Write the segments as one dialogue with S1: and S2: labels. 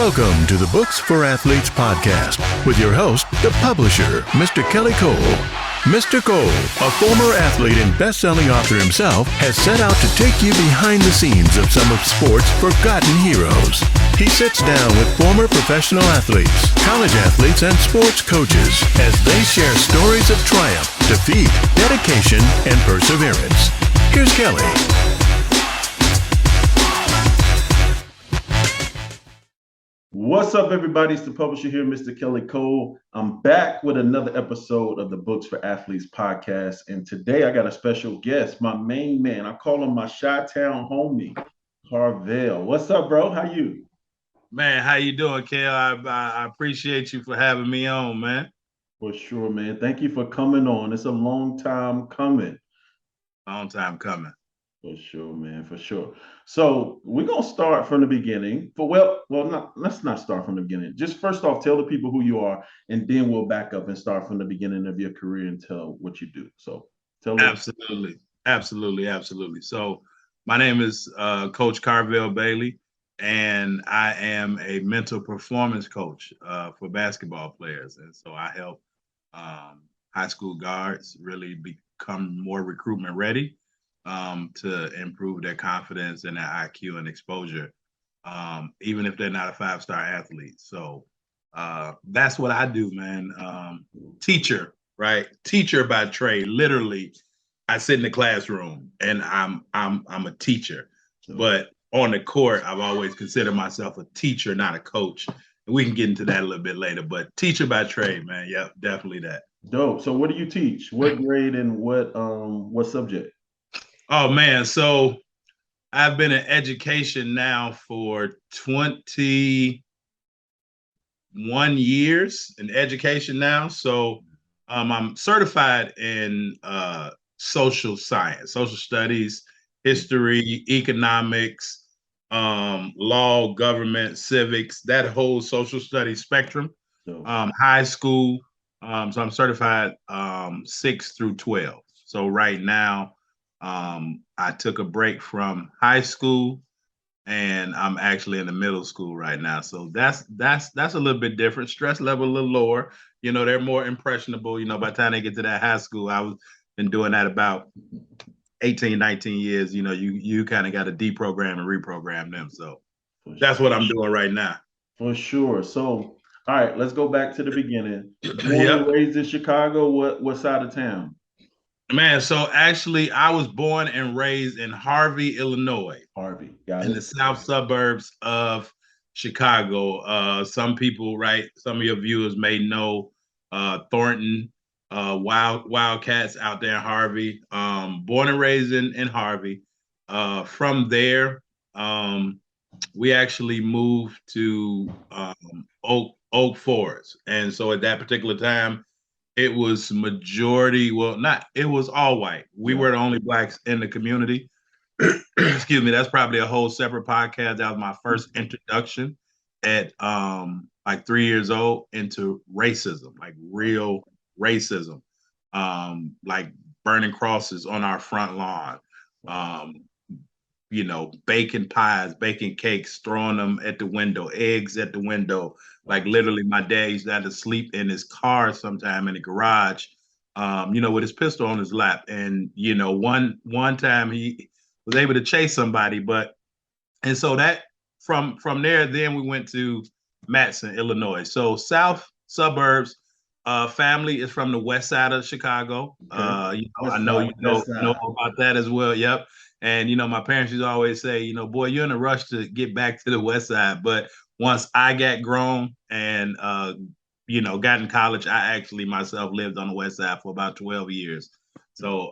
S1: Welcome to the Books for Athletes podcast with your host, the publisher, Mr. Kelly Cole. Mr. Cole, a former athlete and best-selling author himself, has set out to take you behind the scenes of some of sports' forgotten heroes. He sits down with former professional athletes, college athletes, and sports coaches as they share stories of triumph, defeat, dedication, and perseverance. Here's Kelly.
S2: What's up, everybody? It's the publisher here, Mr. Kelly Cole. I'm back with another episode of the Books for Athletes podcast. And today I got a special guest, my main man. I call him my Chi-Town homie, Karvell. What's up, bro? How you?
S3: Man, how you doing, Kel? I appreciate you for having me on, man.
S2: For sure, man. Thank you for coming on. It's a long time coming.
S3: Long time coming.
S2: For sure, man. For sure. So we're gonna start from the beginning. Let's not start from the beginning. Just first off, tell the people who you are, and then we'll back up and start from the beginning of your career and tell what you do. So tell them.
S3: Absolutely. So my name is Coach Karvell Bailey, and I am a mental performance coach for basketball players. And so I help high school guards really become more recruitment ready. To improve their confidence and their IQ and exposure, even if they're not a five-star athlete. So that's what I do, man. Teacher, right? Teacher by trade. Literally, I sit in the classroom and I'm a teacher. But on the court, I've always considered myself a teacher, not a coach. And we can get into that a little bit later. But teacher by trade, man. Yep, definitely that.
S2: Dope. So what do you teach? What grade and what subject?
S3: Oh, man. So I've been in education now for 21 years in education now. So I'm certified in social science, social studies, history, economics, law, government, civics, that whole social studies spectrum, high school. So I'm certified 6 through 12. So right now, I took a break from high school and I'm actually in the middle school right now. So that's a little bit different. Stress level a little lower. You know, they're more impressionable. You know, by the time they get to that high school, I've been doing that about 18, 19 years. You know, you kind of got to deprogram and reprogram them. So that's what I'm doing right now.
S2: For sure. So, all right, let's go back to the beginning. Born and raised in Chicago, what side of town?
S3: Man, so actually, I was born and raised in Harvey, Illinois.
S2: Got
S3: in
S2: it.
S3: the south suburbs of Chicago. Some people, right? Some of your viewers may know Thornton, Wildcats out there in Harvey. Born and raised in Harvey. From there, we actually moved to Oak Forest, and so at that particular time, it was it was all white. We were the only blacks in the community. Excuse me, that's probably a whole separate podcast. That was my first introduction at like 3 years old into racism, like real racism, like burning crosses on our front lawn, you know, baking pies, baking cakes, throwing them at the window, eggs at the window. Like literally my dad used to have to sleep in his car sometime in the garage, you know, with his pistol on his lap. And, you know, one time he was able to chase somebody, and so that from there, then we went to Matteson, Illinois. So south suburbs, family is from the west side of Chicago. You know, I know you know about that as well. Yep. And, you know, my parents used to always say, you know, boy, you're in a rush to get back to the west side. But once I got grown and, you know, got in college, I actually myself lived on the west side for about 12 years. So,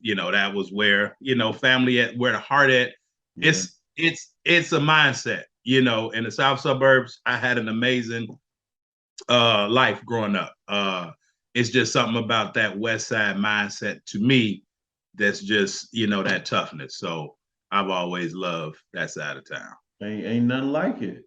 S3: you know, that was where, you know, family at, where the heart at. Yeah. It's a mindset, you know. In the south suburbs, I had an amazing life growing up. It's just something about that west side mindset to me that's just, you know, that toughness. So I've always loved that side of town.
S2: Ain't nothing like it.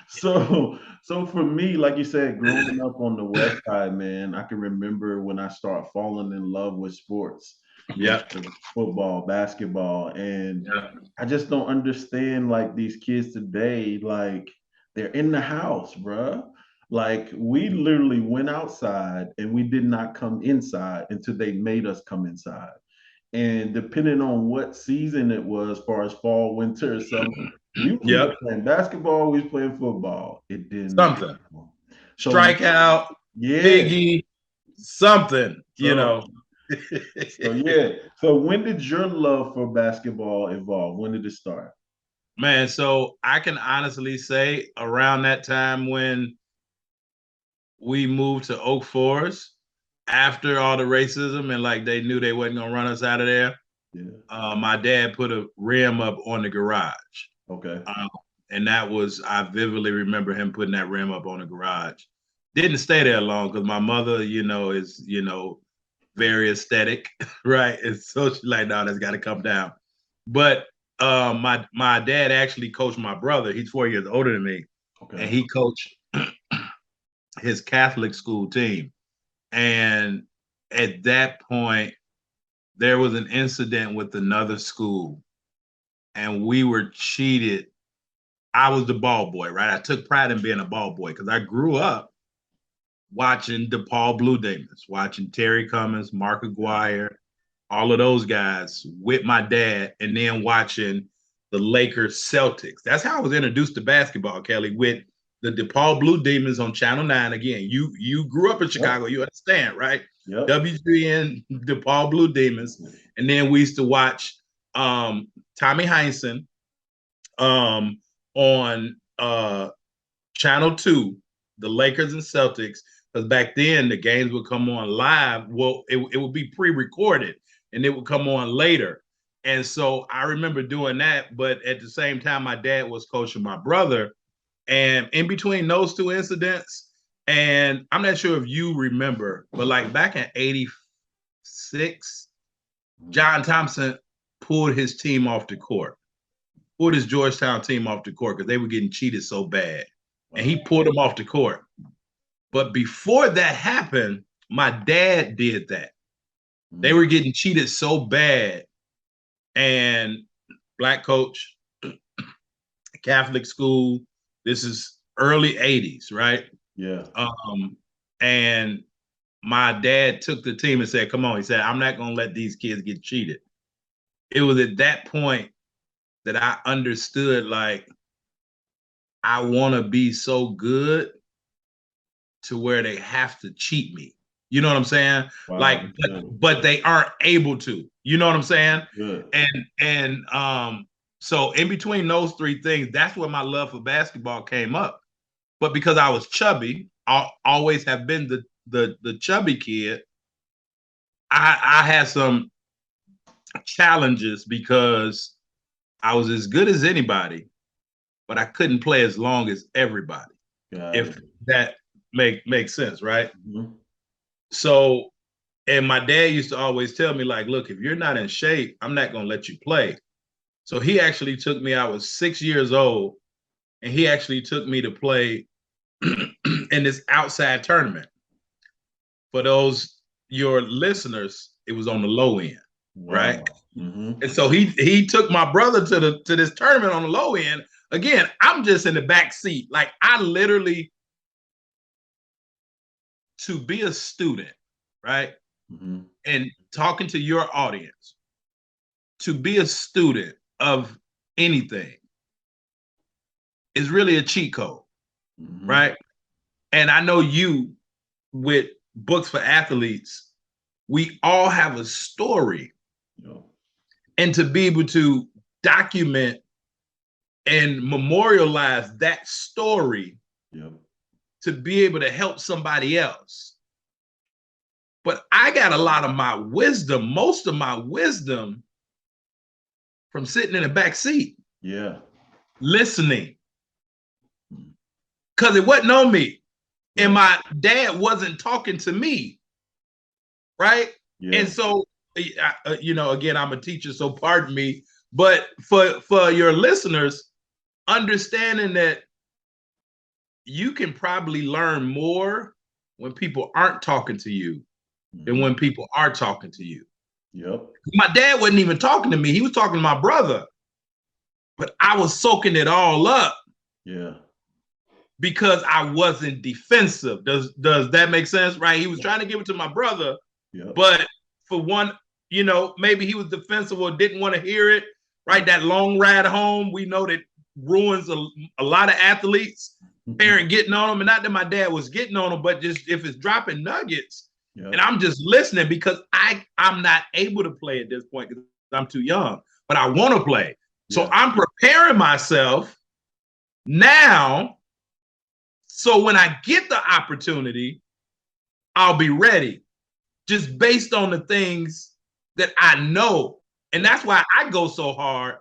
S2: So for me, like you said, growing up on the west side, man, I can remember when I started falling in love with sports.
S3: Yeah.
S2: football, basketball, and
S3: Yeah.
S2: I just don't understand like these kids today. Like they're in the house, bruh. Like we literally went outside and we did not come inside until they made us come inside. And depending on what season it was, as far as fall, winter, summer, we was either
S3: Yep.
S2: playing basketball, we was playing football. It didn't matter.
S3: Something.
S2: So
S3: Strikeout,
S2: yeah,
S3: piggy, something,
S2: so so yeah. So when did your love for basketball evolve? When did it start?
S3: Man, so I can honestly say around that time when we moved to Oak Forest, after all the racism and like they knew they wasn't gonna run us out of there,
S2: Yeah.
S3: my dad put a rim up on the garage.
S2: Okay.
S3: And that was, I vividly remember him putting that rim up on the garage. Didn't stay there long because my mother, is, very aesthetic, right? And so she's like, no, that's got to come down. But my dad actually coached my brother. He's 4 years older than me,
S2: Okay.
S3: and he coached his Catholic school team. And at that point, there was an incident with another school, and we were cheated. I was the ball boy, right? I took pride in being a ball boy because I grew up watching DePaul Blue Demons, watching Terry Cummins, Mark Aguirre, all of those guys with my dad, and then watching the Lakers Celtics. That's how I was introduced to basketball, Kelly, with the DePaul Blue Demons on Channel 9. Again, you grew up in Chicago, you understand, right?
S2: Yep.
S3: WGN, DePaul Blue Demons. And then we used to watch Tommy Heinsohn on Channel 2, the Lakers and Celtics, because back then the games would come on live. Well, it would be pre-recorded and it would come on later. And so I remember doing that, but at the same time, my dad was coaching my brother. And in between those two incidents, and I'm not sure if you remember, but like back in 86, John Thompson pulled his team off the court, pulled his Georgetown team off the court because they were getting cheated so bad. And he pulled them off the court. But before that happened, my dad did that. They were getting cheated so bad. And black coach, Catholic school, this is early 80s, right?
S2: Yeah.
S3: And my dad took the team and said, come on. He said, I'm not going to let these kids get cheated. It was at that point that I understood, like, I want to be so good to where they have to cheat me. You know what I'm saying?
S2: Wow,
S3: like, but they aren't able to. You know what I'm saying?
S2: Good.
S3: And so in between those three things, that's where my love for basketball came up. But because I was chubby, I always have been the chubby kid. I had some challenges because I was as good as anybody, but I couldn't play as long as everybody. If that makes sense, right?
S2: Mm-hmm.
S3: So, and my dad used to always tell me, like, look, if you're not in shape, I'm not going to let you play. So he actually took me, I was 6 years old, and he actually took me to play in this outside tournament. For those, your listeners, it was on the low end, right?
S2: Mm-hmm.
S3: And so he took my brother to this tournament on the low end. Again, I'm just in the back seat. Like, I literally, to be a student, right?
S2: Mm-hmm.
S3: And talking to your audience, to be a student of anything is really a cheat code,
S2: Mm-hmm.
S3: right? And I know you, with Books for Athletes, we all have a story.
S2: Yep.
S3: And to be able to document and memorialize that story,
S2: Yep.
S3: to be able to help somebody else. But I got a lot of my wisdom, most of my wisdom, from sitting in the back seat.
S2: Yeah.
S3: Listening. Because it wasn't on me. Right. And my dad wasn't talking to me. Right? Yeah. And so, again, I'm a teacher, so pardon me. But for your listeners, understanding that you can probably learn more when people aren't talking to you than when people are talking to you.
S2: Yep.
S3: My dad wasn't even talking to me. He was talking to my brother. But I was soaking it all up.
S2: Yeah.
S3: Because I wasn't defensive. Does that make sense? Right? He was trying to give it to my brother, but for one, maybe he was defensive or didn't want to hear it. Right? That long ride home, we know that ruins a lot of athletes. Parent getting on them, and not that my dad was getting on them, but just if it's dropping nuggets, and I'm just listening because I'm not able to play at this point because I'm too young, but I want to play. So I'm preparing myself now. So when I get the opportunity, I'll be ready just based on the things that I know. And that's why I go so hard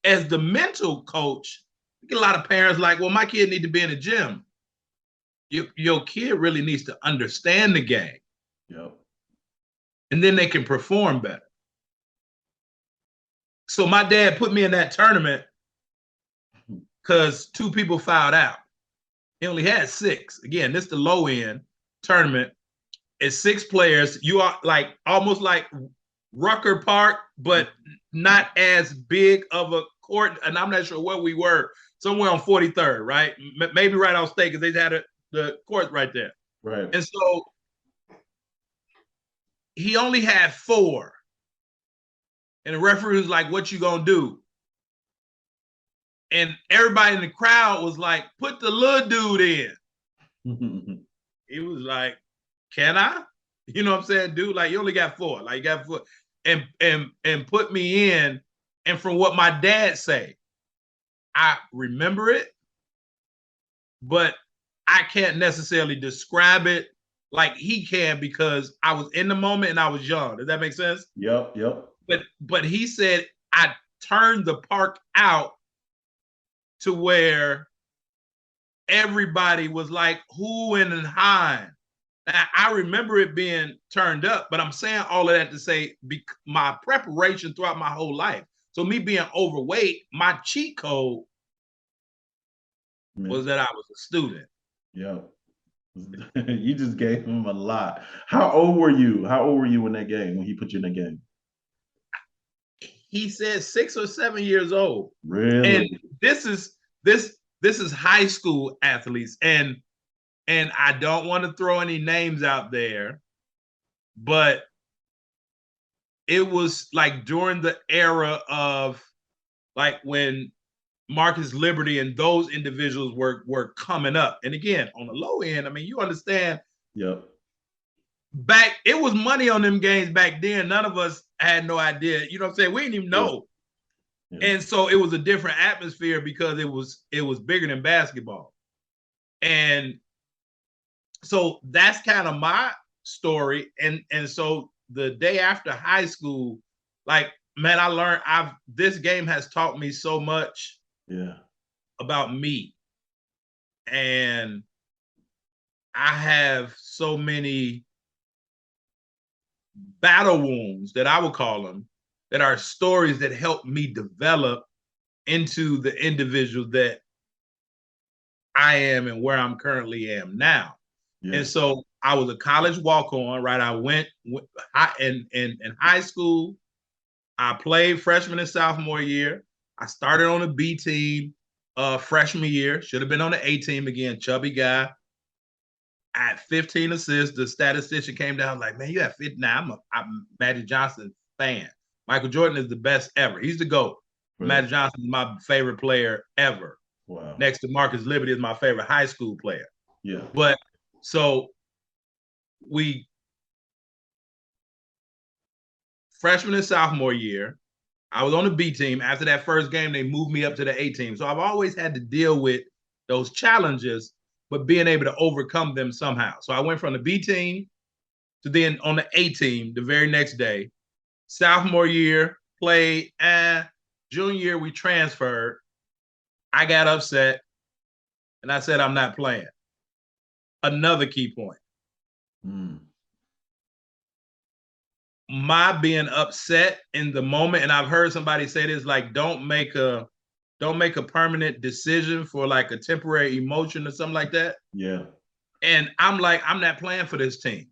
S3: as the mental coach. You get a lot of parents like, well, my kid need to be in the gym. Your kid really needs to understand the game.
S2: Yep. And
S3: then they can perform better. So my dad put me in that tournament because 2 people fouled out. He only had 6. Again, this is the low end tournament. It's 6 players. You are like almost like Rucker Park, but not as big of a court. And I'm not sure where we were. Somewhere on 43rd, right? Maybe right off State because they had the court right there.
S2: Right.
S3: And so he only had 4. And the referee was like, "What you gonna do?" And everybody in the crowd was like, "Put the little dude in." He was like, "Can I?" You know what I'm saying, dude? Like, you only got 4. Like, you got 4. And put me in. And from what my dad say, I remember it, but I can't necessarily describe it like he can because I was in the moment and I was young. Does that make sense?
S2: Yep.
S3: But he said I turned the park out to where everybody was like hooing and hawing. Now, I remember it being turned up, but I'm saying all of that to say my preparation throughout my whole life. So me being overweight, my cheat code was that I was a student.
S2: Yeah. You just gave him a lot. How old were you? How old were you in that game when he put you in the game?
S3: He said 6 or 7 years old.
S2: Really?
S3: And this is high school athletes. And I don't want to throw any names out there, but it was like during the era of like when Marcus Liberty and those individuals were coming up. And again, on the low end, I mean, you understand.
S2: Yep.
S3: Back, it was money on them games back then. None of us had no idea. You know what I'm saying? We didn't even know. Yeah. And so it was a different atmosphere because it was bigger than basketball. And so that's kind of my story. And so the day after high school, like, man, I learned this game has taught me so much about me. And I have so many battle wounds that I would call them, that are stories that help me develop into the individual that I am and where I'm currently am now. Yeah. And so I was a college walk-on, right? I went in high school. I played freshman and sophomore year. I started on the B team freshman year. Should have been on the A team again, chubby guy. I had 15 assists. The statistician came down like, man, you have 50. Now I'm Magic Johnson fan. Michael Jordan is the best ever. He's the GOAT. Right. Magic Johnson is my favorite player ever. Wow. Next to Marcus Liberty is my favorite high school player. Yeah. But so freshman and sophomore year, I was on the B team. After that first game, they moved me up to the A team. So I've always had to deal with those challenges, but being able to overcome them somehow. So I went from the B team to then on the A team the very next day. Sophomore year, played. Junior year, we transferred. I got upset, and I said, I'm not playing. Another key point. My being upset in the moment, and I've heard somebody say this, like, don't make a permanent decision for like a temporary emotion or something like that. Yeah. And I'm like, I'm not playing for this team.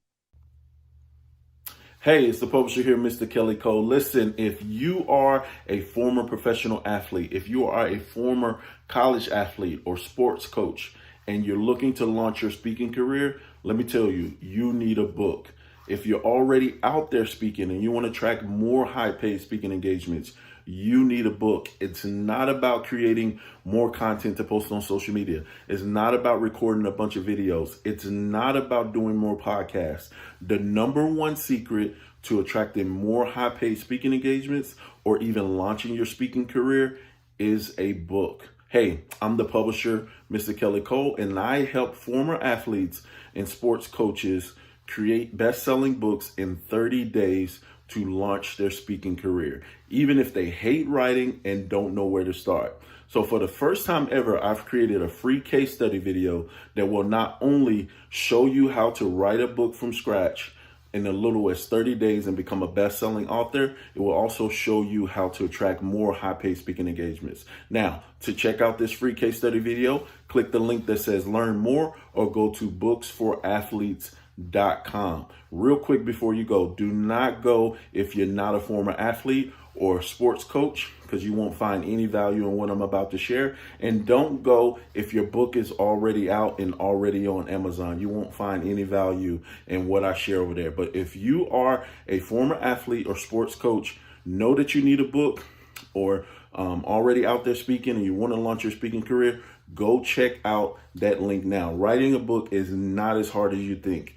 S2: Hey, it's the publisher here, Mr. Kelly Cole. Listen, if you are a former professional athlete, if you are a former college athlete or sports coach, and you're looking to launch your speaking career, let me tell you, you need a book. If you're already out there speaking and you want to track more high-paid speaking engagements, you need a book. It's not about creating more content to post on social media. It's not about recording a bunch of videos. It's not about doing more podcasts. The number one secret to attracting more high-paid speaking engagements or even launching your speaking career is a book. Hey, I'm the publisher, Mr. Kelly Cole, and I help former athletes and sports coaches create best-selling books in 30 days to launch their speaking career, even if they hate writing and don't know where to start. So for the first time ever, I've created a free case study video that will not only show you how to write a book from scratch in as little as 30 days and become a best-selling author, it will also show you how to attract more high-paid speaking engagements. Now, to check out this free case study video, click the link that says learn more or go to booksforathletes.com. Real quick before you go, do not go if you're not a former athlete or sports coach, because you won't find any value in what I'm about to share. And don't go if your book is already out and already on Amazon. You won't find any value in what I share over there. But if you are a former athlete or sports coach, know that you need a book, or already out there speaking and you want to launch your speaking career, go check out that link now. Writing a book is not as hard as you think.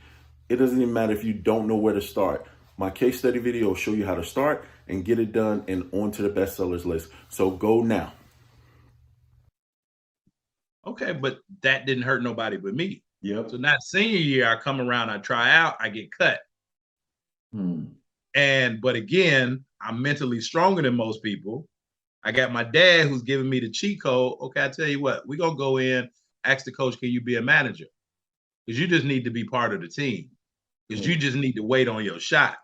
S2: It doesn't even matter if you don't know where to start. My case study video will show you how to start and get it done and onto the bestsellers list. So go now.
S3: Okay, but that didn't hurt nobody but me.
S2: Yep.
S3: So now senior year, I come around, I try out, I get cut. But again, I'm mentally stronger than most people. I got my dad who's giving me the cheat code. Okay, I tell you what, we're going to go in, ask the coach, can you be a manager? Because you just need to be part of the team. Because you just need to wait on your shot.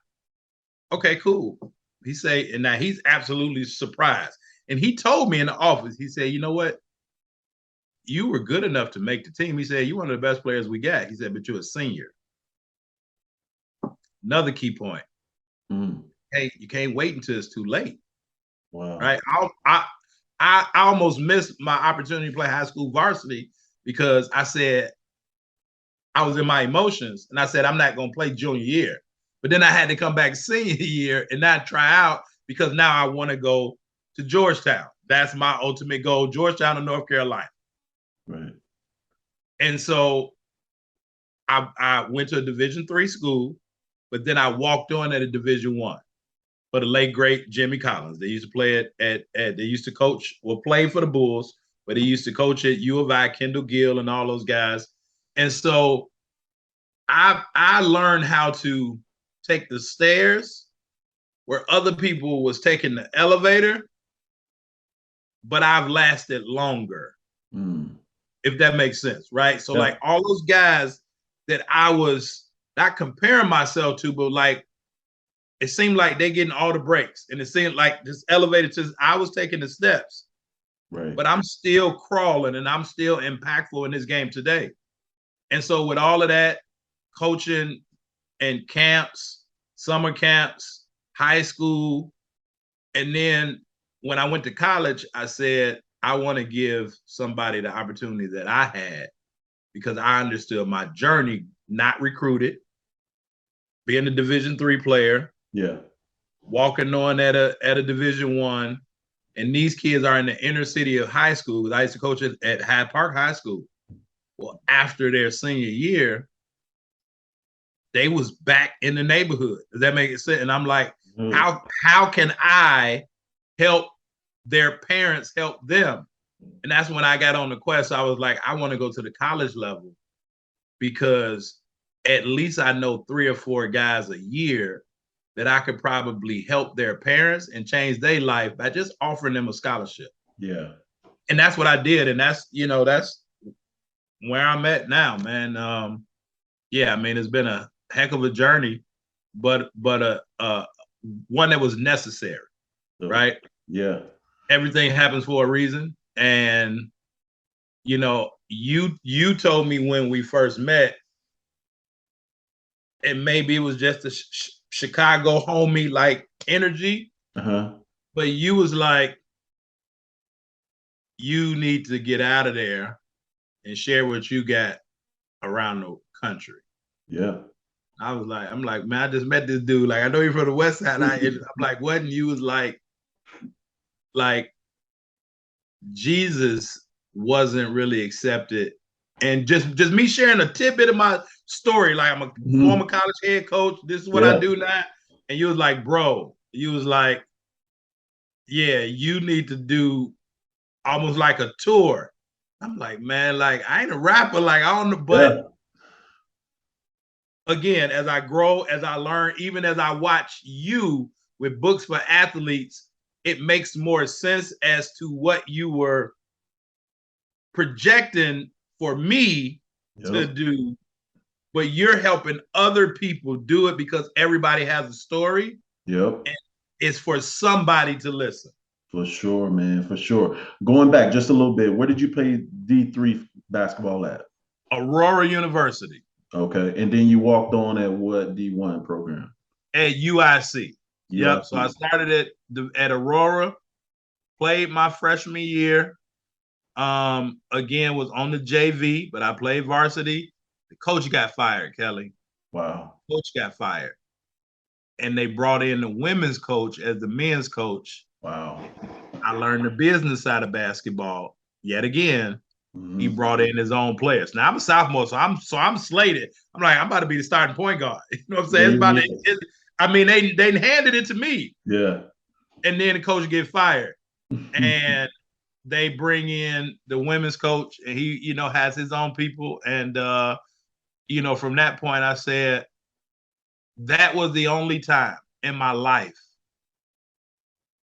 S3: Okay, cool. He say, and now he's absolutely surprised. And he told me in the office, he said, you know what? You were good enough to make the team. He said, you're one of the best players we got. He said, but you're a senior. Another key point. Hey, you can't wait until it's too late.
S2: Wow.
S3: Right? I almost missed my opportunity to play high school varsity because I said, I was in my emotions and I said, I'm not going to play junior year. But then I had to come back senior year and not try out because now I want to go to Georgetown. That's my ultimate goal, Georgetown or North Carolina.
S2: Right.
S3: And so I went to a Division III school, but then I walked on at a Division I for the late, great Jimmy Collins. They used to play they used to coach, play for the Bulls, but he used to coach at U of I, Kendall Gill and all those guys. And so I learned how to take the stairs where other people was taking the elevator, but I've lasted longer, if that makes sense, right? So like all those guys that I was not comparing myself to, but like it seemed like they getting all the breaks, and it seemed like this elevator I was taking the steps,
S2: right?
S3: But I'm still crawling, and I'm still impactful in this game today. And so with all of that, coaching and camps, summer camps, high school, and then when I went to college, I said, I want to give somebody the opportunity that I had because I understood my journey, not recruited, being a Division III player, walking on at a Division I, and these kids are in the inner city of high school. I used to coach at Hyde Park High School. Well, after their senior year, they was back in the neighborhood. Does that make sense? And I'm like, how can I help their parents help them? And that's when I got on the quest. I was like, I want to go to the college level because at least I know 3 or 4 guys a year that I could probably help their parents and change their life by just offering them a scholarship.
S2: Yeah.
S3: And that's what I did. And that's where I'm at now, man. I mean, it's been a heck of a journey, but one that was necessary, right?
S2: Yeah.
S3: Everything happens for a reason. And, you told me when we first met, and maybe it was just Chicago homie like energy. But you was like, you need to get out of there and share what you got around the country.
S2: Yeah.
S3: I'm like, man, I just met this dude. Like, I know you're from the West Side. I'm like, what? And you was like Jesus wasn't really accepted. And just me sharing a tidbit of my story, like I'm a former college head coach. This is what I do now. And you was like, bro, you was like, yeah, you need to do almost like a tour. I'm like, man, like I ain't a rapper, like I don't know, but again, as I grow, as I learn, even as I watch you with Books for Athletes, it makes more sense as to what you were projecting for me to do, but you're helping other people do it because everybody has a story.
S2: Yep.
S3: And it's for somebody to listen.
S2: For sure, man. For sure. Going back just a little bit, where did you play D3 basketball at?
S3: Aurora University.
S2: Okay. And then you walked on at what D1 program?
S3: At UIC. Yep. So I started at Aurora, played my freshman year. Again, was on the JV, but I played varsity. The coach got fired, Kelly.
S2: Wow.
S3: Coach got fired. And they brought in the women's coach as the men's coach.
S2: Wow.
S3: I learned the business side of basketball yet again. He brought in his own players. Now I'm a sophomore, so I'm slated. I'm like, I'm about to be the starting point guard. You know what I'm saying? They handed it to me.
S2: Yeah.
S3: And then the coach get fired. And they bring in the women's coach, and he, has his own people. And from that point, I said, that was the only time in my life.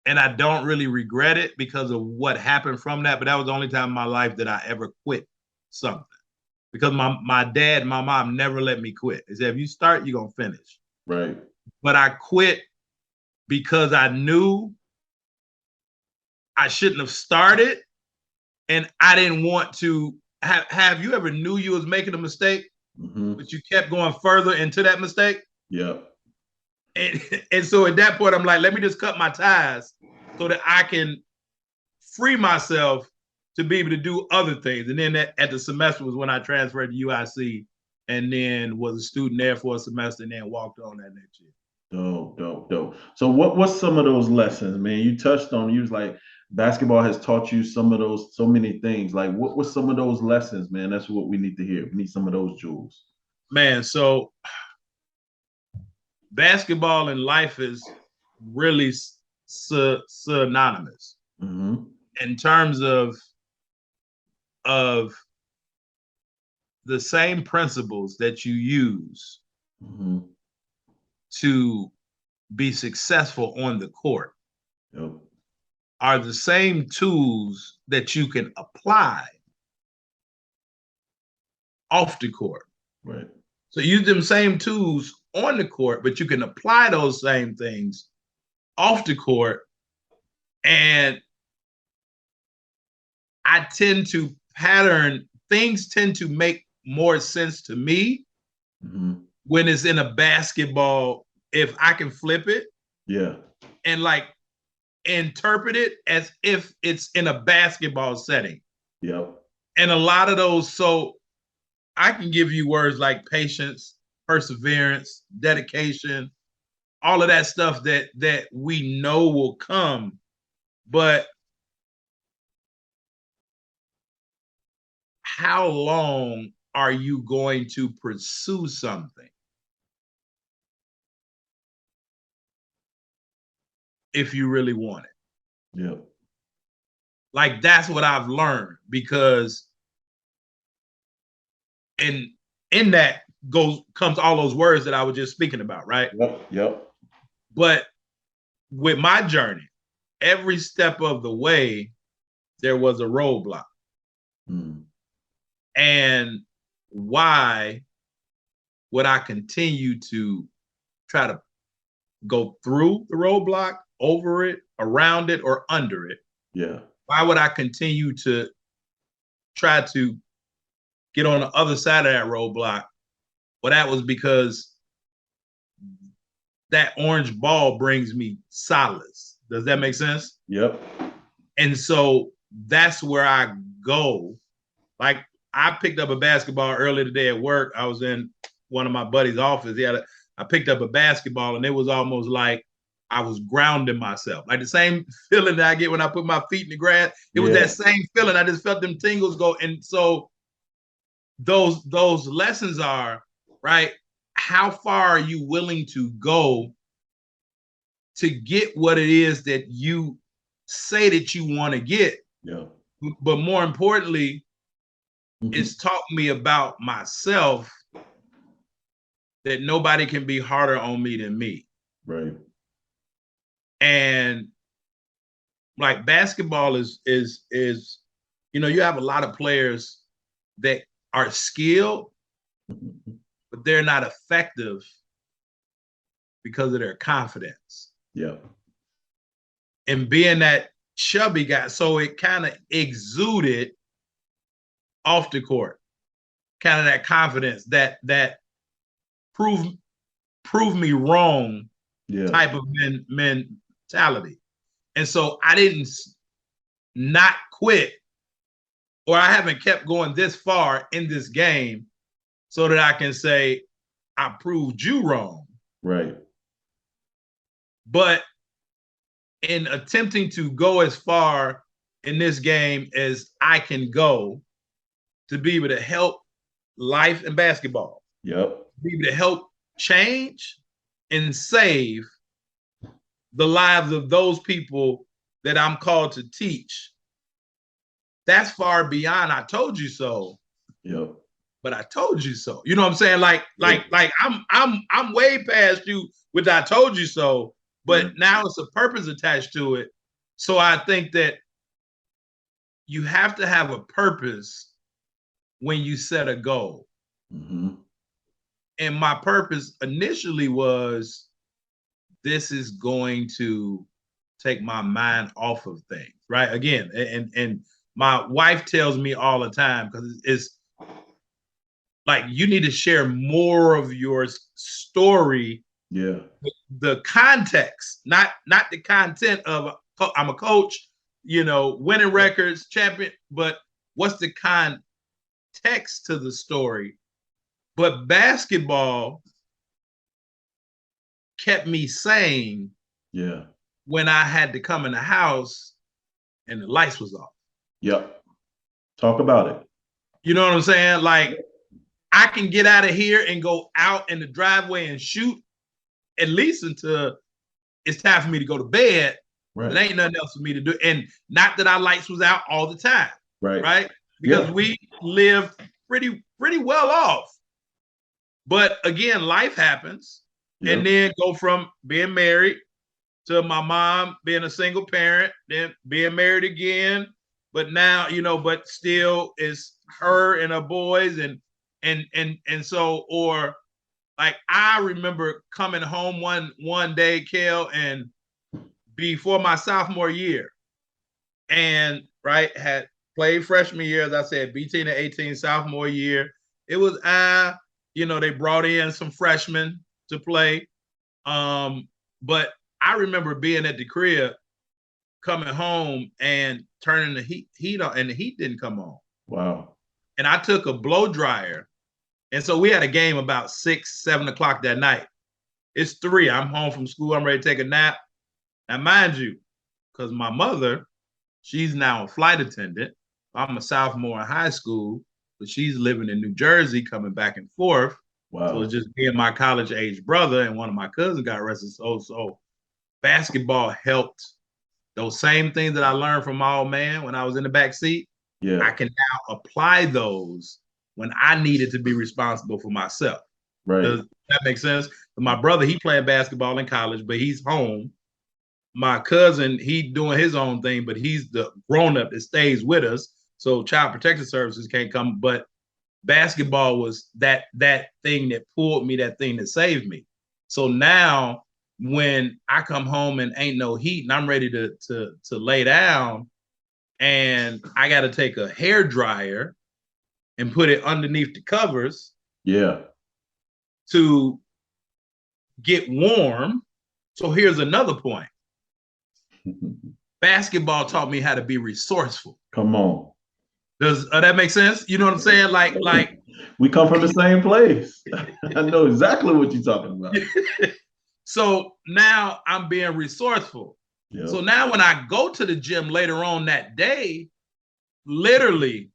S3: And I don't really regret it because of what happened from that. But that was the only time in my life that I ever quit something. Because my dad and my mom never let me quit. They said, if you start, you're going to finish.
S2: Right.
S3: But I quit because I knew I shouldn't have started. And I didn't want to have you ever knew you was making a mistake, but you kept going further into that mistake?
S2: Yeah.
S3: And so at that point, I'm like, let me just cut my ties so that I can free myself to be able to do other things. And then at the semester was when I transferred to UIC and then was a student there for a semester and then walked on that next year.
S2: Dope. So what's some of those lessons, man? You touched on, you was like, basketball has taught you so many things. Like what was some of those lessons, man? That's what we need to hear. We need some of those jewels.
S3: Man, so basketball and life is really synonymous in terms of the same principles that you use to be successful on the court are the same tools that you can apply off the court.
S2: Right.
S3: So use them same tools on the court, but you can apply those same things off the court. And I tend to things tend to make more sense to me when it's in a basketball, if I can flip it.
S2: Yeah.
S3: And like interpret it as if it's in a basketball setting.
S2: Yep.
S3: And a lot of those, so I can give you words like patience, perseverance, dedication, all of that stuff that we know will come. But how long are you going to pursue something if you really want it?
S2: Yeah.
S3: Like that's what I've learned, because in that comes all those words that I was just speaking about, right?
S2: Yep.
S3: But with my journey, every step of the way, there was a roadblock. And why would I continue to try to go through the roadblock, over it, around it, or under it?
S2: Yeah.
S3: Why would I continue to try to get on the other side of that roadblock? Well, that was because that orange ball brings me solace. Does that make sense?
S2: Yep.
S3: And so that's where I go. Like I picked up a basketball earlier today at work. I was in one of my buddy's office. I picked up a basketball and it was almost like I was grounding myself. Like the same feeling that I get when I put my feet in the grass. It was that same feeling. I just felt them tingles go. And so those lessons are, right, how far are you willing to go to get what it is that you say that you want to get?
S2: Yeah.
S3: But more importantly, it's taught me about myself that nobody can be harder on me than me.
S2: Right.
S3: And like basketball is you have a lot of players that are skilled, but they're not effective because of their confidence.
S2: Yeah.
S3: And being that chubby guy, so it kind of exuded off the court, kind of that confidence, that prove me wrong type of mentality. And so I didn't not quit, or I haven't kept going this far in this game so that I can say I proved you wrong.
S2: Right.
S3: But in attempting to go as far in this game as I can go to be able to help life and basketball,
S2: Yep.
S3: be able to help change and save the lives of those people that I'm called to teach. That's far beyond I told you so.
S2: Yep.
S3: But I told you so. You know what I'm saying? Like I'm way past you with I told you so, but now it's a purpose attached to it. So I think that you have to have a purpose when you set a goal.
S2: Mm-hmm. And
S3: my purpose initially was, this is going to take my mind off of things, right? Again, and my wife tells me all the time, because it's like, you need to share more of your story.
S2: Yeah.
S3: The context, not the content of I'm a coach, winning records, champion, but what's the context to the story? But basketball kept me sane.
S2: Yeah.
S3: When I had to come in the house and the lights was off.
S2: Yep. Talk about it.
S3: You know what I'm saying? Like, I can get out of here and go out in the driveway and shoot at least until it's time for me to go to bed. Right. There ain't nothing else for me to do. And not that our lights was out all the time.
S2: Right.
S3: Right? Because we lived pretty well off. But again, life happens. Yep. And then go from being married to my mom being a single parent, then being married again. But now, but still it's her and her boys and so, or like, I remember coming home one day, Kel, and before my sophomore year, and right, had played freshman year, as I said, B10 to 18, sophomore year. It was they brought in some freshmen to play. But I remember being at the crib, coming home and turning the heat on, and the heat didn't come on.
S2: Wow.
S3: And I took a blow dryer. And so we had a game about 6, 7 o'clock that night. It's 3. I'm home from school. I'm ready to take a nap. Now, mind you, because my mother, she's now a flight attendant. I'm a sophomore in high school, but she's living in New Jersey, coming back and forth. Wow. So it's just me and my college-age brother, and one of my cousins got arrested. So basketball helped. Those same things that I learned from my old man when I was in the back seat, I can now apply those when I needed to be responsible for myself.
S2: Right.
S3: Does that make sense? My brother, he playing basketball in college, but he's home. My cousin, he doing his own thing, but he's the grown-up that stays with us. So Child Protective Services can't come. But basketball was that thing that pulled me, that thing that saved me. So now when I come home and ain't no heat and I'm ready to lay down, and I got to take a hair dryer and put it underneath the covers.
S2: Yeah.
S3: To get warm. So here's another point. Basketball taught me how to be resourceful.
S2: Come on.
S3: Does that make sense? You know what I'm saying? Like
S2: we come from the same place. I know exactly what you're talking about.
S3: So now I'm being resourceful. Yep. So now when I go to the gym later on that day, literally,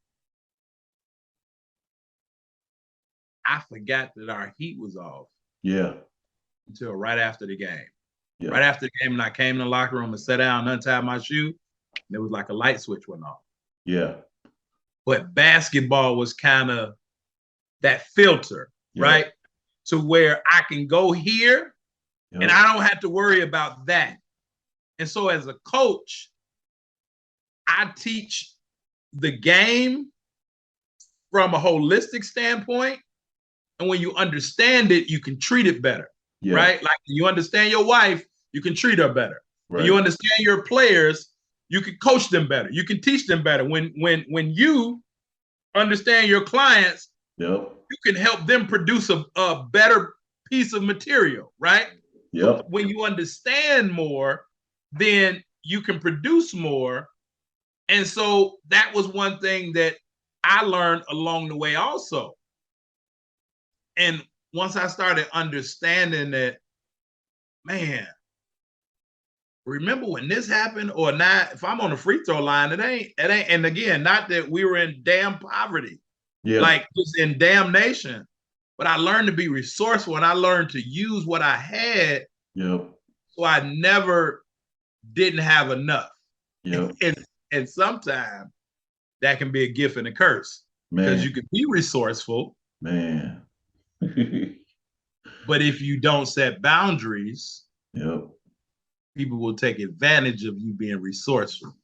S3: I forgot that our heat was off.
S2: Yeah.
S3: Until right after the game.
S2: Yeah.
S3: Right after the game, and I came in the locker room and sat down and untied my shoe, and it was like a light switch went off.
S2: Yeah.
S3: But basketball was kind of that filter, right? To where I can go here and I don't have to worry about that. And so as a coach, I teach the game from a holistic standpoint. And when you understand it, you can treat it better, right? Like when you understand your wife, you can treat her better. Right. When you understand your players, you can coach them better. You can teach them better. When you understand your clients, you can help them produce a better piece of material, right? So when you understand more, then you can produce more. And so that was one thing that I learned along the way also. And once I started understanding that, man, remember when this happened or not, if I'm on the free throw line, it ain't, and again, not that we were in damn poverty, like just in damnation, but I learned to be resourceful and I learned to use what I had. So I never didn't have enough. And sometimes that can be a gift and a curse, because you can be resourceful,
S2: man.
S3: But if you don't set boundaries, people will take advantage of you being resourceful.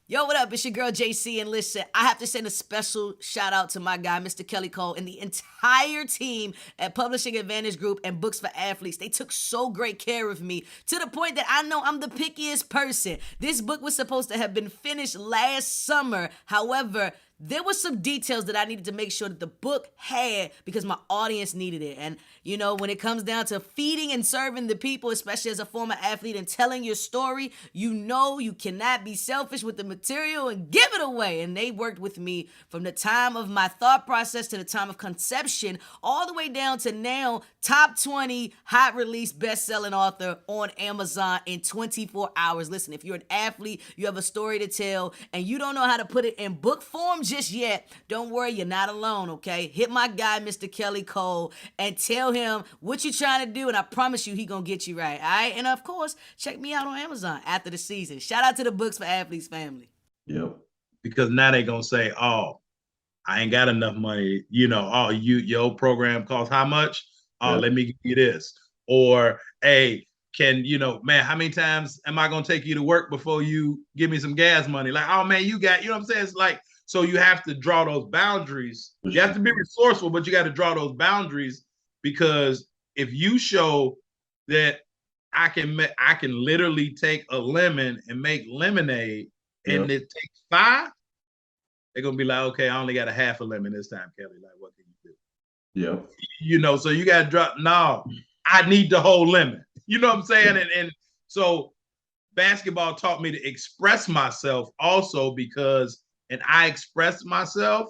S4: Yo, what up? It's your girl, JC. And listen, I have to send a special shout out to my guy, Mr. Kelly Cole, and the entire team at Publishing Advantage Group and Books for Athletes. They took so great care of me to the point that I know I'm the pickiest person. This book was supposed to have been finished last summer. However, there were some details that I needed to make sure that the book had because my audience needed it. And, you know, when it comes down to feeding and serving the people, especially as a former athlete, and telling your story, you know you cannot be selfish with the material and give it away. And they worked with me from the time of my thought process to the time of conception, all the way down to now, top 20 hot release best-selling author on Amazon in 24 hours. Listen, if you're an athlete, you have a story to tell, and you don't know how to put it in book form just yet, don't worry, you're not alone, okay? Hit my guy, Mr. Kelly Cole, and tell him what you're trying to do, and I promise you he gonna get you right, all right? And of course, check me out on Amazon after the season. Shout out to the Books for Athletes family.
S3: Because now they gonna say, oh, I ain't got enough money, you know, oh, your program costs how much? Oh, let me give you this. Or, hey, can, you know, man, how many times am I gonna take you to work before you give me some gas money? Like, oh man, you got, you know what I'm saying? It's like, so you have to draw those boundaries. You have to be resourceful, but you got to draw those boundaries, because if you show that I can literally take a lemon and make lemonade, and it takes 5, they're gonna be like, okay, I only got a half a lemon this time, Kelly. Like, what can you do? You know, so you got to drop. No, I need the whole lemon. You know what I'm saying? And so basketball taught me to express myself also, because. And I express myself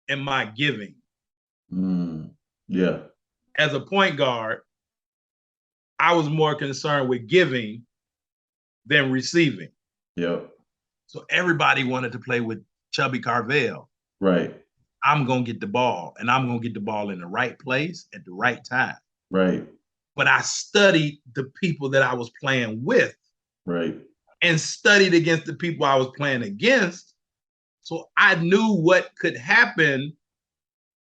S3: in my giving. As a point guard, I was more concerned with giving than receiving. So everybody wanted to play with Chubby Karvell. I'm going to get the ball, and I'm going to get the ball in the right place at the right time. But I studied the people that I was playing with. And studied against the people I was playing against. So I knew what could happen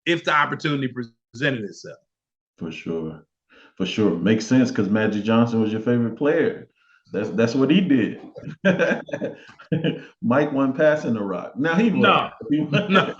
S3: if the opportunity presented itself.
S2: For sure. Makes sense, because Magic Johnson was your favorite player. That's what he did. Mike wasn't passing the rock. Now he was.
S3: No.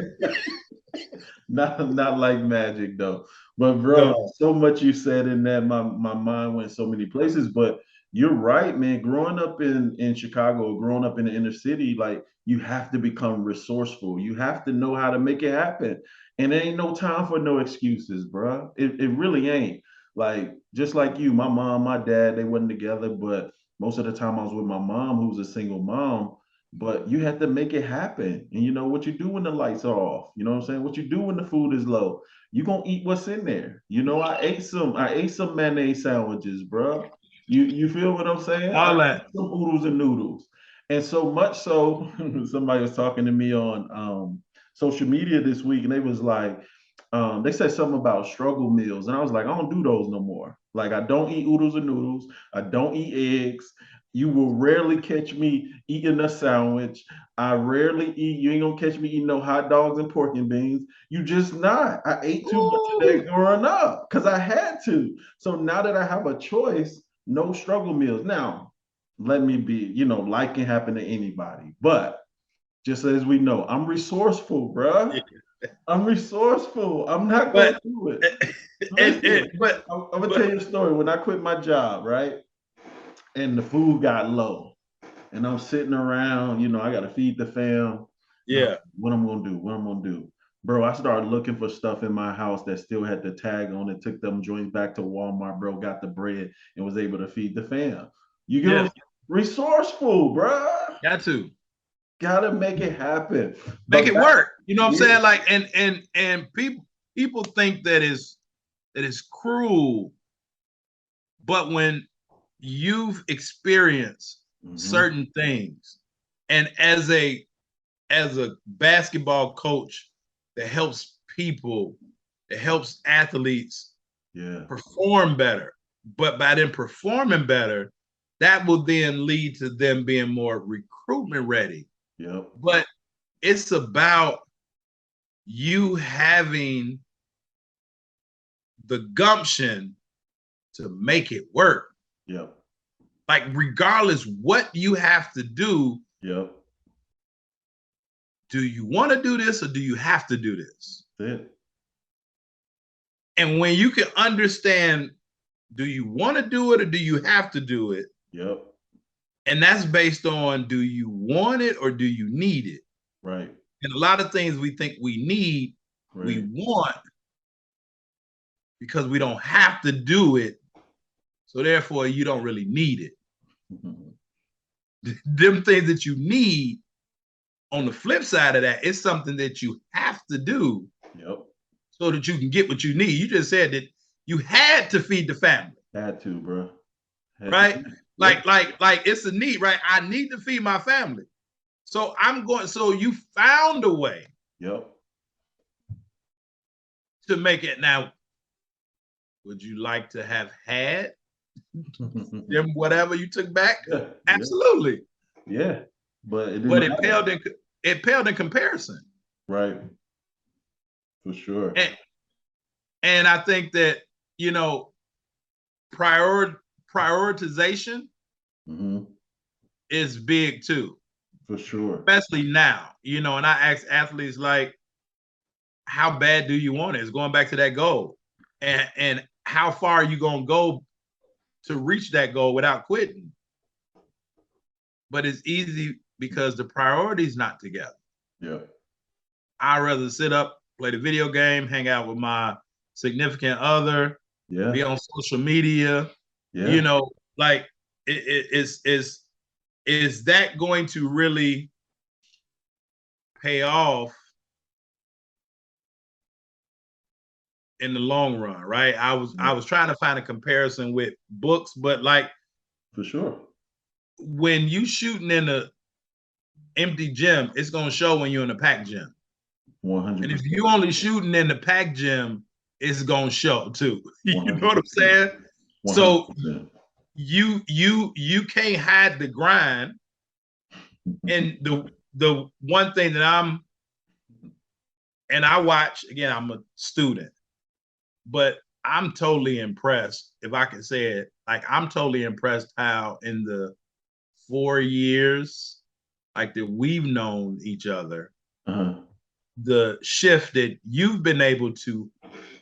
S2: Not like Magic though. But bro, so much you said in that, my mind went so many places. But you're right, man. Growing up in Chicago, growing up in the inner city, like, you have to become resourceful. You have to know how to make it happen. And there ain't no time for no excuses, bro. It really ain't. Like, just like you, my mom, my dad, they wasn't together, but most of the time I was with my mom, who was a single mom. But you had to make it happen. And you know what you do when the lights are off. You know what I'm saying? What you do when the food is low. You gonna eat what's in there. You know, I ate some mayonnaise sandwiches, bro. You feel what I'm saying? I
S3: All
S2: ate
S3: that.
S2: some oodles and noodles. And so much so, somebody was talking to me on social media this week, and they was like, they said something about struggle meals, and I was like, I don't do those no more. Like, I don't eat oodles and noodles. I don't eat eggs. You will rarely catch me eating a sandwich. I rarely eat. You ain't gonna catch me eating no hot dogs and pork and beans. You just not. I ate too much of
S3: Ooh.
S2: that growing up because I had to. So now that I have a choice, no struggle meals. Now, let me be. Life can happen to anybody, but just as we know, I'm resourceful, bruh. I'm resourceful. I'm not
S3: But
S2: gonna do it.
S3: and
S2: Listen, I'm gonna tell you a story. When I quit my job, right, and the food got low, and I'm sitting around, I gotta feed the fam.
S3: yeah,
S2: What I'm gonna do? What I'm gonna do? Bro, I started looking for stuff in my house that still had the tag on it. Took them joints back to Walmart, bro. Got the bread and was able to feed the fam. You get what I'm
S3: yes,
S2: saying? Resourceful, bruh.
S3: got to
S2: Gotta make it happen.
S3: make
S2: But
S3: it
S2: back,
S3: work. You know what I'm
S2: yeah,
S3: saying? Like, and people think that is cruel, but when you've experienced
S2: hmm,
S3: certain things, and as a basketball coach that helps people, that helps athletes
S2: yeah,
S3: perform better. But by them performing better, that will then lead to them being more recruitment ready.
S2: yep,
S3: But it's about you having the gumption to make it work.
S2: yep,
S3: Like, regardless what you have to
S2: yep.
S3: do you want to do this or do you have to do this?
S2: That's it.
S3: And when you can understand, do you want to do it or do you have to do it?
S2: Yep.
S3: And that's based on, do you want it or do you need it?
S2: Right.
S3: And a lot of things we think we need, we
S2: Right.
S3: want because we don't have to do it. So therefore, you don't really need it.
S2: Mhm.
S3: Them things that you need, on the flip side of that, it's something that you have to do
S2: Yep.
S3: so that you can get what you need. You just said that you had to feed the family,
S2: Had to, bro. Had to
S3: right?
S2: eat. Yep.
S3: Like it's a need, right? I need to feed my family. So I'm going, so you found a way
S2: Yep.
S3: to make it. Now, would you like to have had them whatever you took back?
S2: Yeah. Yeah.
S3: Absolutely.
S2: Yeah. But it
S3: But
S2: didn't matter.
S3: it paled in comparison.
S2: Right. For sure.
S3: And I think that, you know, prioritization
S2: Hmm.
S3: is big too,
S2: For sure.
S3: especially now. And I ask athletes, like, how bad do you want it? It's going back to that goal. And how far are you gonna go to reach that goal without quitting? But it's easy because the priority's not together.
S2: Yeah.
S3: I'd rather sit up, play the video game, hang out with my significant other, be
S2: Yeah.
S3: on social media, you
S2: Yeah.
S3: know, like is that going to really pay off in the long run, right? I
S2: Yeah.
S3: was trying to find a comparison with books, but like,
S2: For sure.
S3: when you shooting in a empty gym, it's gonna show when you're in a packed gym. And if
S2: 100%.
S3: you only shooting in the packed gym, it's gonna show too. You know what I'm
S2: 100%.
S3: saying? So
S2: 100%.
S3: you can't hide the grind. And the one thing that I watch, again, I'm a student, but I'm totally impressed, if I can say it, like, I'm totally impressed how in the 4 years like that we've known each other,
S2: Uh-huh.
S3: the shift that you've been able to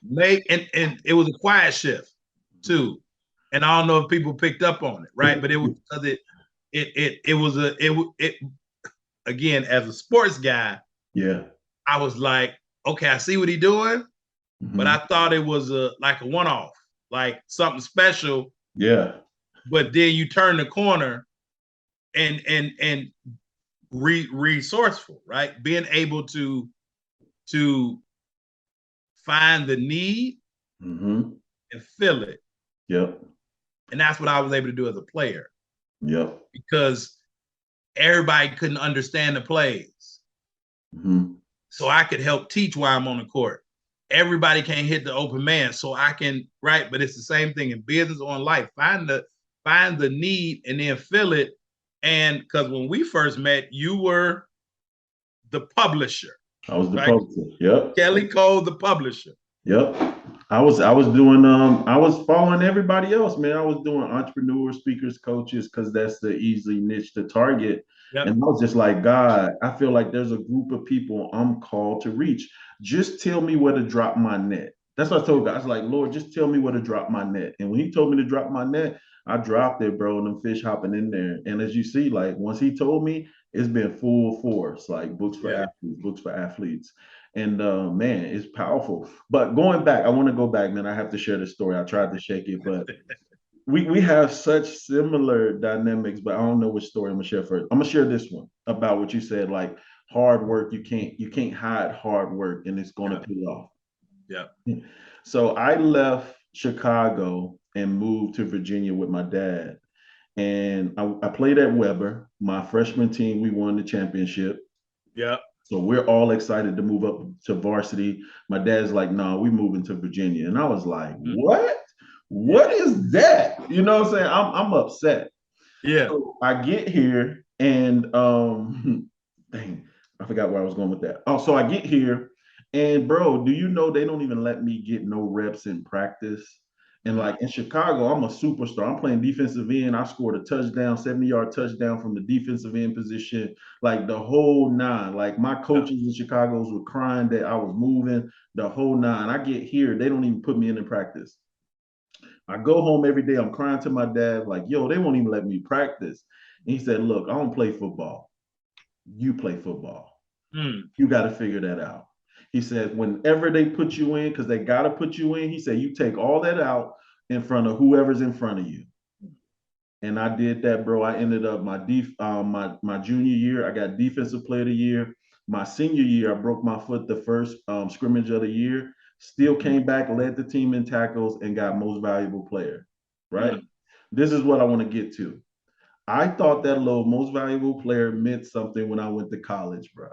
S3: make, and it was a quiet shift too. And I don't know if people picked up on it, right? But it was because it was it again, as a sports guy,
S2: Yeah.
S3: I was like, okay, I see what he's doing, but
S2: Hmm.
S3: I thought it was like a one-off. like something special.
S2: Yeah.
S3: But then you turn the corner and resourceful, right? Being able to find the need and fill it.
S2: Yep.
S3: And that's what I was able to do as a player.
S2: Yep.
S3: Because everybody couldn't understand the plays. So I could help teach while I'm on the court. Everybody can't hit the open man, so I can, right? But it's the same thing in business or in life. Find the need and then fill it. And because when we first met, you were the publisher.
S2: I was the publisher. Yep.
S3: Kelly Cole, the publisher.
S2: Yep. I was doing I was following everybody else, man. I was doing entrepreneurs, speakers, coaches, because that's the easy niche to target. Yep. And I was just like, God, I feel like there's a group of people I'm called to reach. Just tell me where to drop my net. That's what I told God. I was like, Lord, just tell me where to drop my net. And when he told me to drop my net, I dropped it, bro, and them fish hopping in there. And as you see, like once he told me, it's been full force, like books for athletes, books for athletes. And man, it's powerful. But going back, I want to go back, man. I have to share the story. I tried to shake it, but we have such similar dynamics, but I don't know which story I'm gonna share first. I'm gonna share this one about what you said, like hard work. You can't hide hard work, and it's gonna pay off.
S3: Yeah.
S2: So I left Chicago and moved to Virginia with my dad. And I played at Weber. My freshman team, we won the championship.
S3: Yeah.
S2: So we're all excited to move up to varsity. My dad's like, "No, we moving to Virginia." And I was like, "What? What is that?" You know what I'm saying? I'm upset.
S3: Yeah.
S2: So I get here and dang, I forgot where I was going with that. Oh, so I get here and bro, do you know they don't even let me get no reps in practice? And like in Chicago, I'm a superstar. I'm playing defensive end. I scored a touchdown, 70-yard touchdown from the defensive end position, like the whole nine. Like my coaches in Chicago were crying that I was moving the whole nine. I get here, they don't even put me in practice. I go home every day. I'm crying to my dad, like, yo, they won't even let me practice. And he said, look, I don't play football. You play football. You got to figure that out. He said, whenever they put you in, because they got to put you in, he said, you take all that out in front of whoever's in front of you. And I did that, bro. I ended up my junior year, I got defensive player of the year. My senior year, I broke my foot the first scrimmage of the year. Still came back, led the team in tackles, and got most valuable player, right? This is what I want to get to. I thought that little most valuable player meant something when I went to college, bro.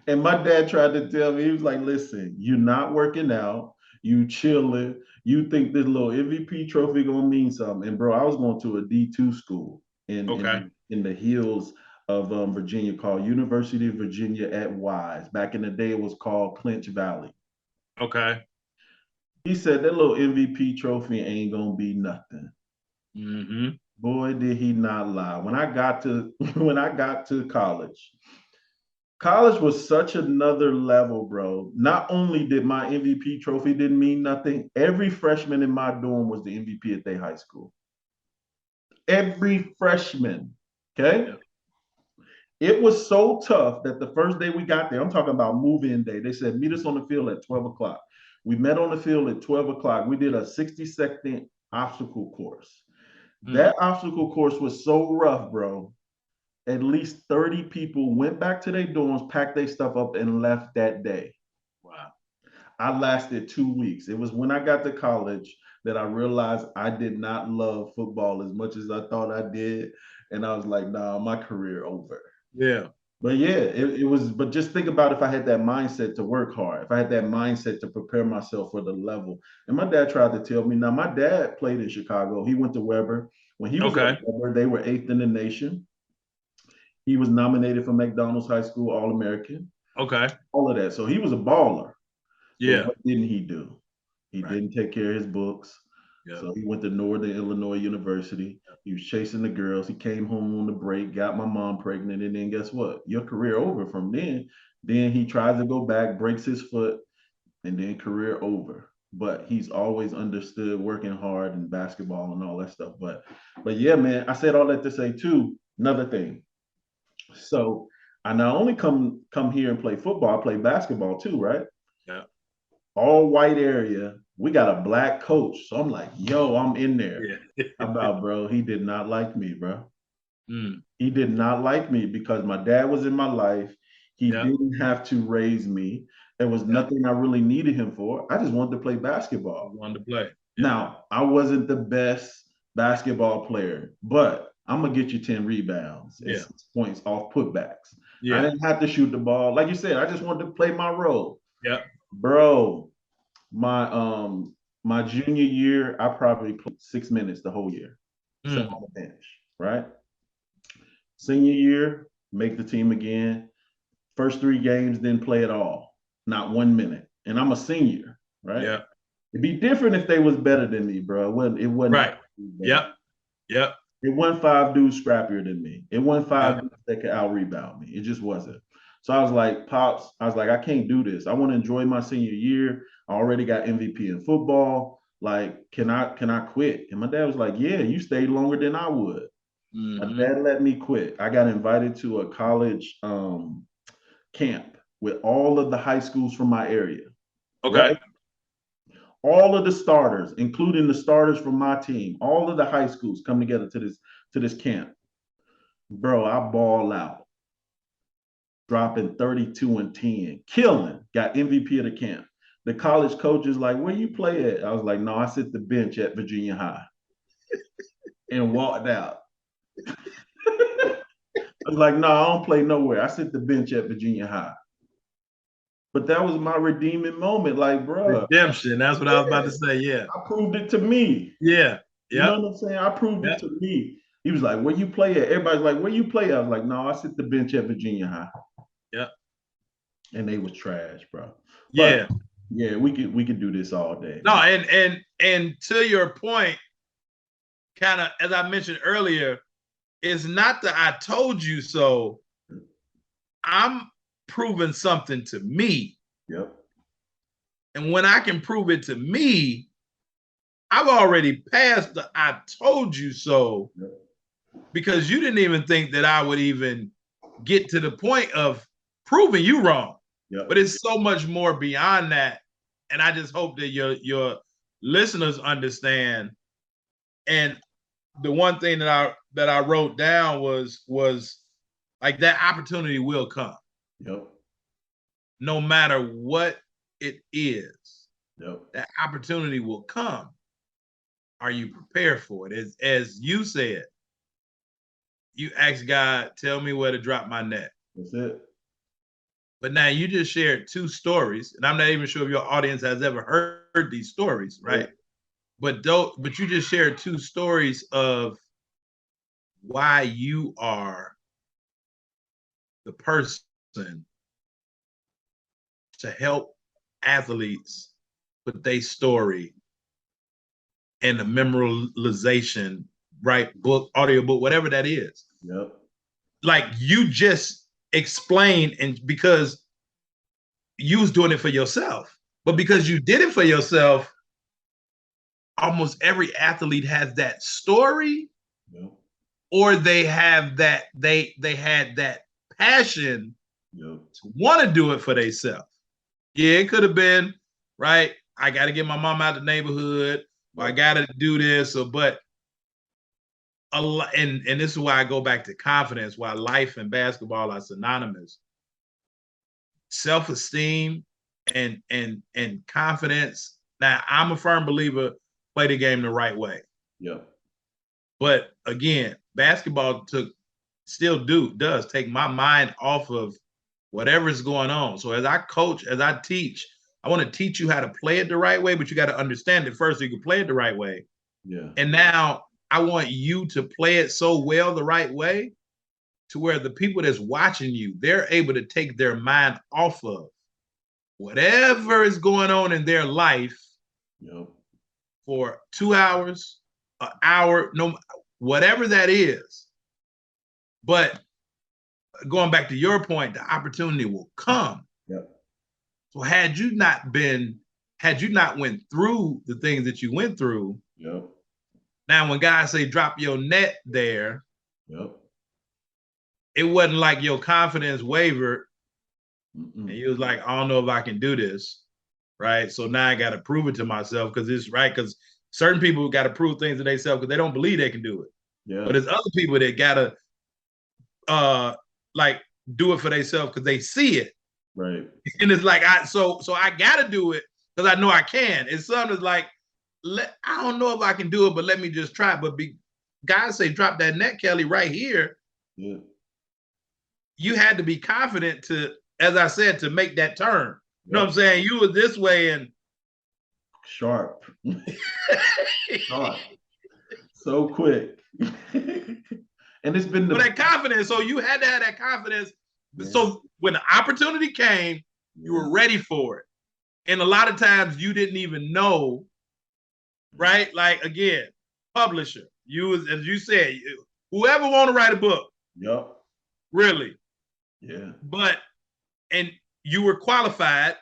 S2: And my dad tried to tell me, he was like, listen, you're not working out, you chilling, you think this little MVP trophy gonna mean something. And bro, I was going to a D2 school in the hills of Virginia called University of Virginia at Wise. Back in the day, it was called Clinch Valley.
S3: Okay.
S2: He said that little MVP trophy ain't gonna be nothing. Boy, did he not lie. When I got to college was such another level, bro. Not only did my MVP trophy didn't mean nothing, every freshman in my dorm was the MVP at their high school. Every freshman, okay? It was so tough that the first day we got there, I'm talking about move-in day, they said, meet us on the field at 12 o'clock. We met on the field at 12 o'clock. We did a 60-second obstacle course. That obstacle course was so rough, bro. At least 30 people went back to their dorms, packed their stuff up, and left that day.
S3: Wow.
S2: I lasted 2 weeks. It was when I got to college that I realized I did not love football as much as I thought I did. And I was like, nah, my career over.
S3: Yeah.
S2: But yeah, it was, but just think about if I had that mindset to work hard, if I had that mindset to prepare myself for the level. And my dad tried to tell me, now my dad played in Chicago. He went to Weber. When he was at Weber, they were 8th in the nation. He was nominated for McDonald's High School All-American.
S3: Okay.
S2: All of that. So he was a baller.
S3: Yeah.
S2: But what didn't he do? He didn't take care of his books. Yeah. So he went to Northern Illinois University. He was chasing the girls. He came home on the break, got my mom pregnant, and then guess what? Your career over from then. Then he tries to go back, breaks his foot, and then career over. But he's always understood working hard in basketball and all that stuff. But yeah, man, I said all that to say too, another thing. So I not only come here and play football, I play basketball too, right?
S3: Yeah.
S2: all white area. We got a black coach. So I'm like, yo, I'm in there.
S3: Yeah.
S2: About, bro, he did not like me, bro.
S3: Mm.
S2: He did not like me because my dad was in my life. He
S3: Yeah.
S2: didn't have to raise me. There was nothing I really needed him for. I just wanted to play basketball.
S3: Wanted to play. Yeah.
S2: Now, I wasn't the best basketball player, but I'm gonna get you 10 rebounds and 6 points off putbacks. I didn't have to shoot the ball. Like you said, I just wanted to play my role.
S3: Yeah.
S2: Bro, my junior year, I probably played 6 minutes the whole year. Sat on the bench, right? Senior year, make the team again. First 3 games, didn't play at all. Not 1 minute. And I'm a senior, right?
S3: Yeah.
S2: It'd be different if they was better than me, bro. It wasn't
S3: Right. Yep. Yep.
S2: It wasn't 5 dudes scrappier than me. It wasn't 5 dudes that could out rebound me. It just wasn't. So I was like, Pops, I was like, I can't do this. I want to enjoy my senior year. I already got MVP in football. Like, can I quit? And my dad was like, yeah, you stayed longer than I would. My dad let me quit. I got invited to a college camp with all of the high schools from my area.
S3: Okay.
S2: Right? All of the starters, including the starters from my team, all of the high schools come together to this camp. Bro, I ball out. Dropping 32 and 10. Killing. Got MVP of the camp. The college coach is like, where you play at? I was like, no, I sit the bench at Virginia High. And walked out. I was like, no, I don't play nowhere. I sit the bench at Virginia High. But that was my redeeming moment. Like, bro.
S3: Redemption. That's what I was about to say. Yeah.
S2: I proved it to me.
S3: Yeah.
S2: You know what I'm saying? I proved it to me. He was like, where you play at? Everybody's like, where you play at? I was like, no, I sit the bench at Virginia High.
S3: Yeah.
S2: And they was trash, bro.
S3: But,
S2: yeah, we could do this all day.
S3: No, and to your point, kind of as I mentioned earlier, it's not that I told you so. I'm proving something to me.
S2: Yep.
S3: And when I can prove it to me, I've already passed the I told you so. Yep. Because you didn't even think that I would even get to the point of proving you wrong. Yep. But it's so much more beyond that. And I just hope that your listeners understand. And the one thing that I wrote down was like that opportunity will come.
S2: Yep.
S3: No matter what it is.
S2: Yep.
S3: That opportunity will come. Are you prepared for it? As you said, you ask God, tell me where to drop my net.
S2: That's it.
S3: But now you just shared 2 stories, and I'm not even sure if your audience has ever heard these stories, right? But you just shared 2 stories of why you are the person to help athletes with their story and the memorization, right? Book, audiobook, whatever that is.
S2: Yep.
S3: Like you just explained, and because you was doing it for yourself, but because you did it for yourself, almost every athlete has that story.
S2: Yep.
S3: Or they have that, they had that passion to want to do it for themselves. Yeah, it could have been, right? I got to get my mom out of the neighborhood, or I got to do this, but a lot, and this is why I go back to confidence, why life and basketball are synonymous. Self-esteem and confidence. Now, I'm a firm believer, play the game the right way.
S2: Yeah.
S3: But again, basketball does take my mind off of whatever's going on. So as I coach, as I teach, I want to teach you how to play it the right way, but you got to understand it first so you can play it the right way.
S2: Yeah.
S3: And now I want you to play it so well the right way to where the people that's watching you, they're able to take their mind off of whatever is going on in their life for 2 hours, an hour, no, whatever that is. But going back to your point, the opportunity will come.
S2: Yep.
S3: So had you not went through the things that you went through, now when guys say drop your net there, it wasn't like your confidence wavered and you was like, I don't know if I can do this. right? So now I got to prove it to myself because it's right. Because certain people got to prove things to themselves because they don't believe they can do it.
S2: Yeah.
S3: But there's other people that gotta like do it for themselves because they see it.
S2: Right.
S3: And it's like so I gotta do it because I know I can. And some is like, I don't know if I can do it, but let me just try. But guys say drop that net, Kelly, right here.
S2: Yeah.
S3: You had to be confident to, as I said, to make that turn. You know what I'm saying? You were this way and
S2: sharp. Sharp. So quick. And it's been
S3: but that confidence. So you had to have that confidence. Yeah. So when the opportunity came, you were ready for it. And a lot of times you didn't even know, right? Like again, publisher. You was, as you said, whoever want to write a book.
S2: Yep.
S3: Really.
S2: Yeah.
S3: And you were qualified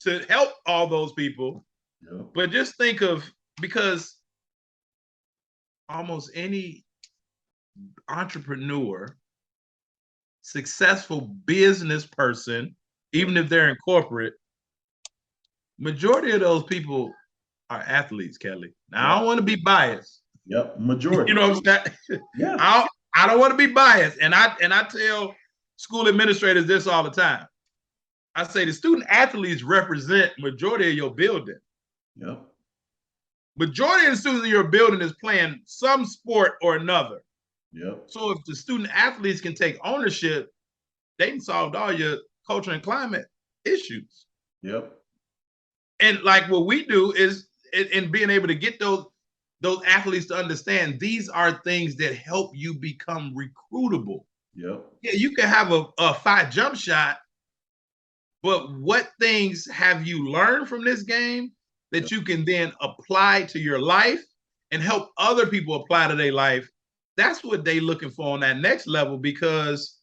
S3: to help all those people.
S2: Yep.
S3: But just think of, because almost any entrepreneur, successful business person, even if they're in corporate, majority of those people are athletes, Kelly. Now, I don't want to be biased.
S2: Yep, majority.
S3: You know what I'm saying?
S2: Yeah.
S3: I don't want to be biased. And I tell school administrators this all the time. I say the student athletes represent majority of your building.
S2: Yep.
S3: Majority of the students in your building is playing some sport or another.
S2: Yep.
S3: So if the student athletes can take ownership, they can solve all your culture and climate issues.
S2: Yep.
S3: And like what we do is in being able to get those athletes to understand these are things that help you become recruitable.
S2: Yep.
S3: Yeah, you can have a 5 jump shot, but what things have you learned from this game that you can then apply to your life and help other people apply to their life? That's what they looking for on that next level, because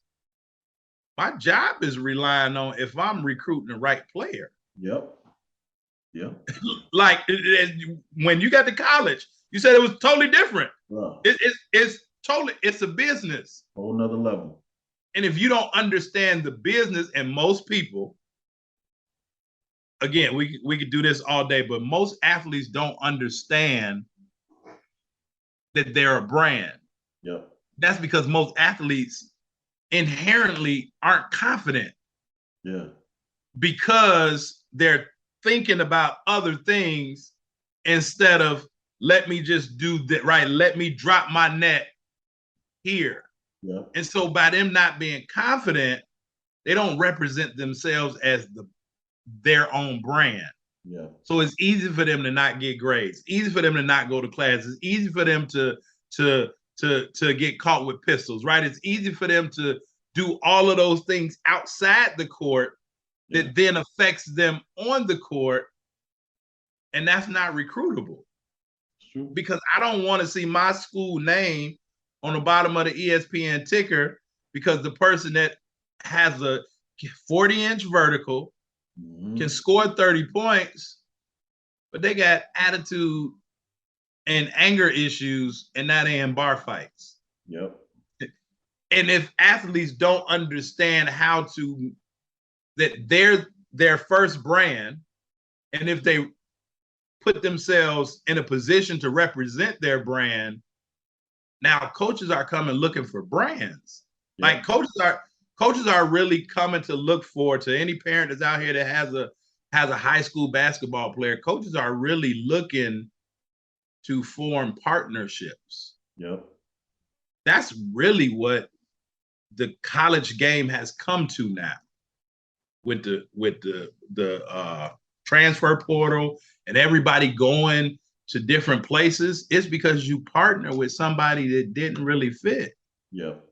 S3: my job is relying on if I'm recruiting the right player.
S2: Yep. Yeah.
S3: Like when you got to college, you said it was totally different.
S2: Wow.
S3: It's a business.
S2: Whole nother level.
S3: And if you don't understand the business, and most people, again, we could do this all day, but most athletes don't understand that they're a brand.
S2: Yep.
S3: That's because most athletes inherently aren't confident.
S2: Yeah.
S3: Because they're thinking about other things instead of let me just do that, right? Let me drop my net here.
S2: Yeah.
S3: And so by them not being confident, they don't represent themselves as their own brand.
S2: Yeah.
S3: So it's easy for them to not get grades, easy for them to not go to class. It's easy for them to get caught with pistols, right? It's easy for them to do all of those things outside the court that then affects them on the court. And that's not recruitable.
S2: It's true. Because
S3: I don't want to see my school name on the bottom of the ESPN ticker because the person that has a 40-inch vertical can score 30 points, but they got attitude and anger issues, and now they in bar fights.
S2: Yep.
S3: And if athletes don't understand how to, that they're their first brand, and if they put themselves in a position to represent their brand, now coaches are coming looking for brands. Yep. Like coaches are really coming to look for, to any parent that's out here that has a high school basketball player, coaches are really looking to form partnerships.
S2: Yep.
S3: That's really what the college game has come to now, with the transfer portal and everybody going to different places. It's because you partner with somebody that didn't really fit.
S2: Yep.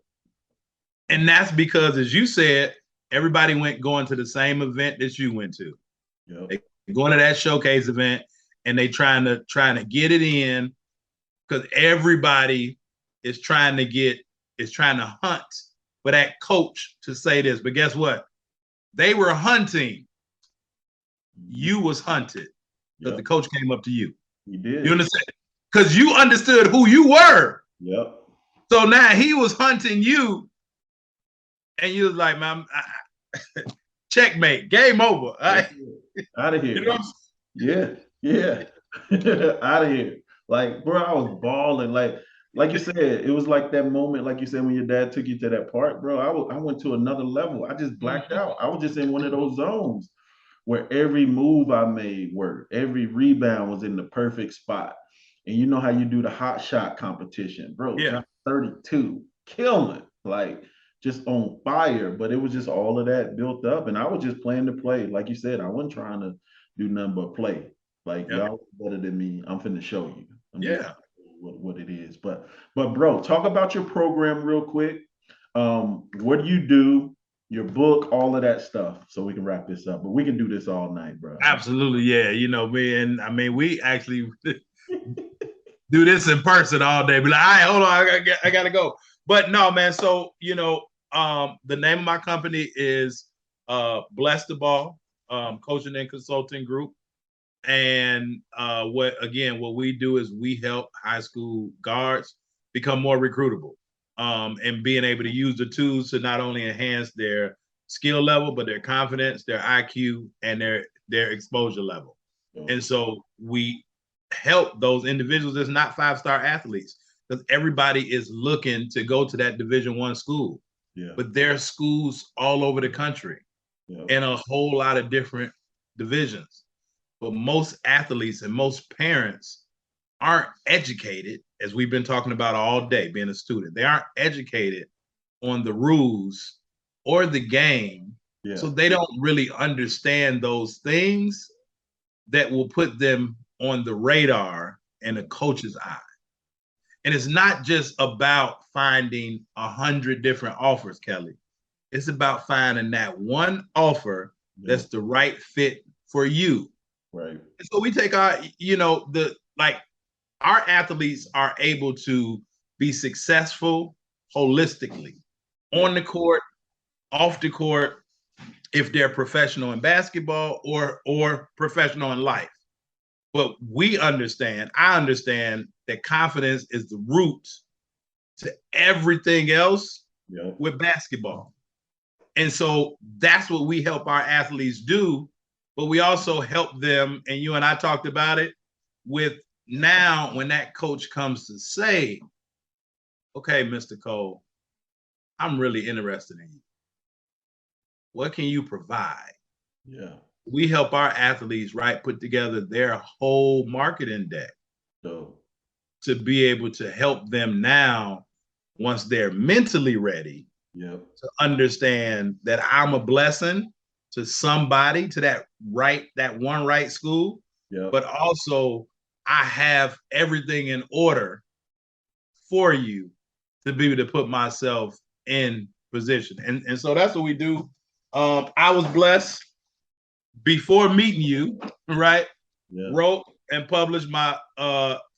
S2: And
S3: that's because, as you said, everybody going to the same event that you went to.
S2: Yep.
S3: They going to that showcase event, and they trying to get it in, because everybody is trying to hunt for that coach to say this. But guess what? They were hunting. You was hunted because the coach came up to you.
S2: He did.
S3: You understand? Because you understood who you were.
S2: Yep.
S3: So now he was hunting you, and you was like, man, checkmate, game over.
S2: Out of here.
S3: You know,
S2: Yeah, yeah. Out of here. Like, bro, I was balling. Like you said, it was like that moment, like you said, when your dad took you to that park, bro. I went to another level. I just blacked
S3: Mhm.
S2: out. I was just in one of those zones where every move I made worked, every rebound was in the perfect spot. And you know how you do the hot shot competition, bro.
S3: Yeah,
S2: John 32, killing, like just on fire. But it was just all of that built up, and I was just playing to play. Like you said, I wasn't trying to do nothing but play. Like
S3: yeah,
S2: y'all better than me. I'm finna show you. I'm just
S3: yeah.
S2: what it is. But bro, talk about your program real quick. What do you do? Your book, all of that stuff, so we can wrap this up. But we can do this all night, bro.
S3: Absolutely, yeah. You know, me and I mean, we actually do this in person all day. Be like, all right, hold on, I gotta go. But no, man. So the name of my company is Bless the Ball Coaching and Consulting Group. And what we do is we help high school guards become more recruitable, and being able to use the tools to not only enhance their skill level, but their confidence, their IQ, and their exposure level. And so we help those individuals that's not 5-star athletes, because everybody is looking to go to that Division I school,
S2: Yeah,
S3: but there are schools all over the country
S2: yeah,
S3: in a whole lot of different divisions. But most athletes and most parents aren't educated, as we've been talking about all day, being a student. They aren't educated on the rules or the game.
S2: yeah,
S3: So they don't really understand those things that will put them on the radar and a coach's eye. And it's not just about finding 100 different offers, Kelly. It's about finding that one offer
S2: yeah.
S3: that's the right fit for you.
S2: Right.
S3: And so we take our athletes are able to be successful holistically
S2: Yeah,
S3: on the court, off the court, if they're professional in basketball or professional in life. But I understand that confidence is the root to everything else
S2: yeah,
S3: with basketball. And so that's what we help our athletes do. But we also help them, and you and I talked about it, with now when that coach comes to say, okay, Mr. Cole, I'm really interested in you. What can you provide?
S2: yeah.
S3: We help our athletes, right, put together their whole marketing deck
S2: So,
S3: to be able to help them now, once they're mentally ready,
S2: yeah,
S3: to understand that I'm a blessing to somebody, to that one right school,
S2: yeah.
S3: but also I have everything in order for you to be able to put myself in position. And so that's what we do. I was blessed before meeting you, right?
S2: Yeah.
S3: Wrote and published my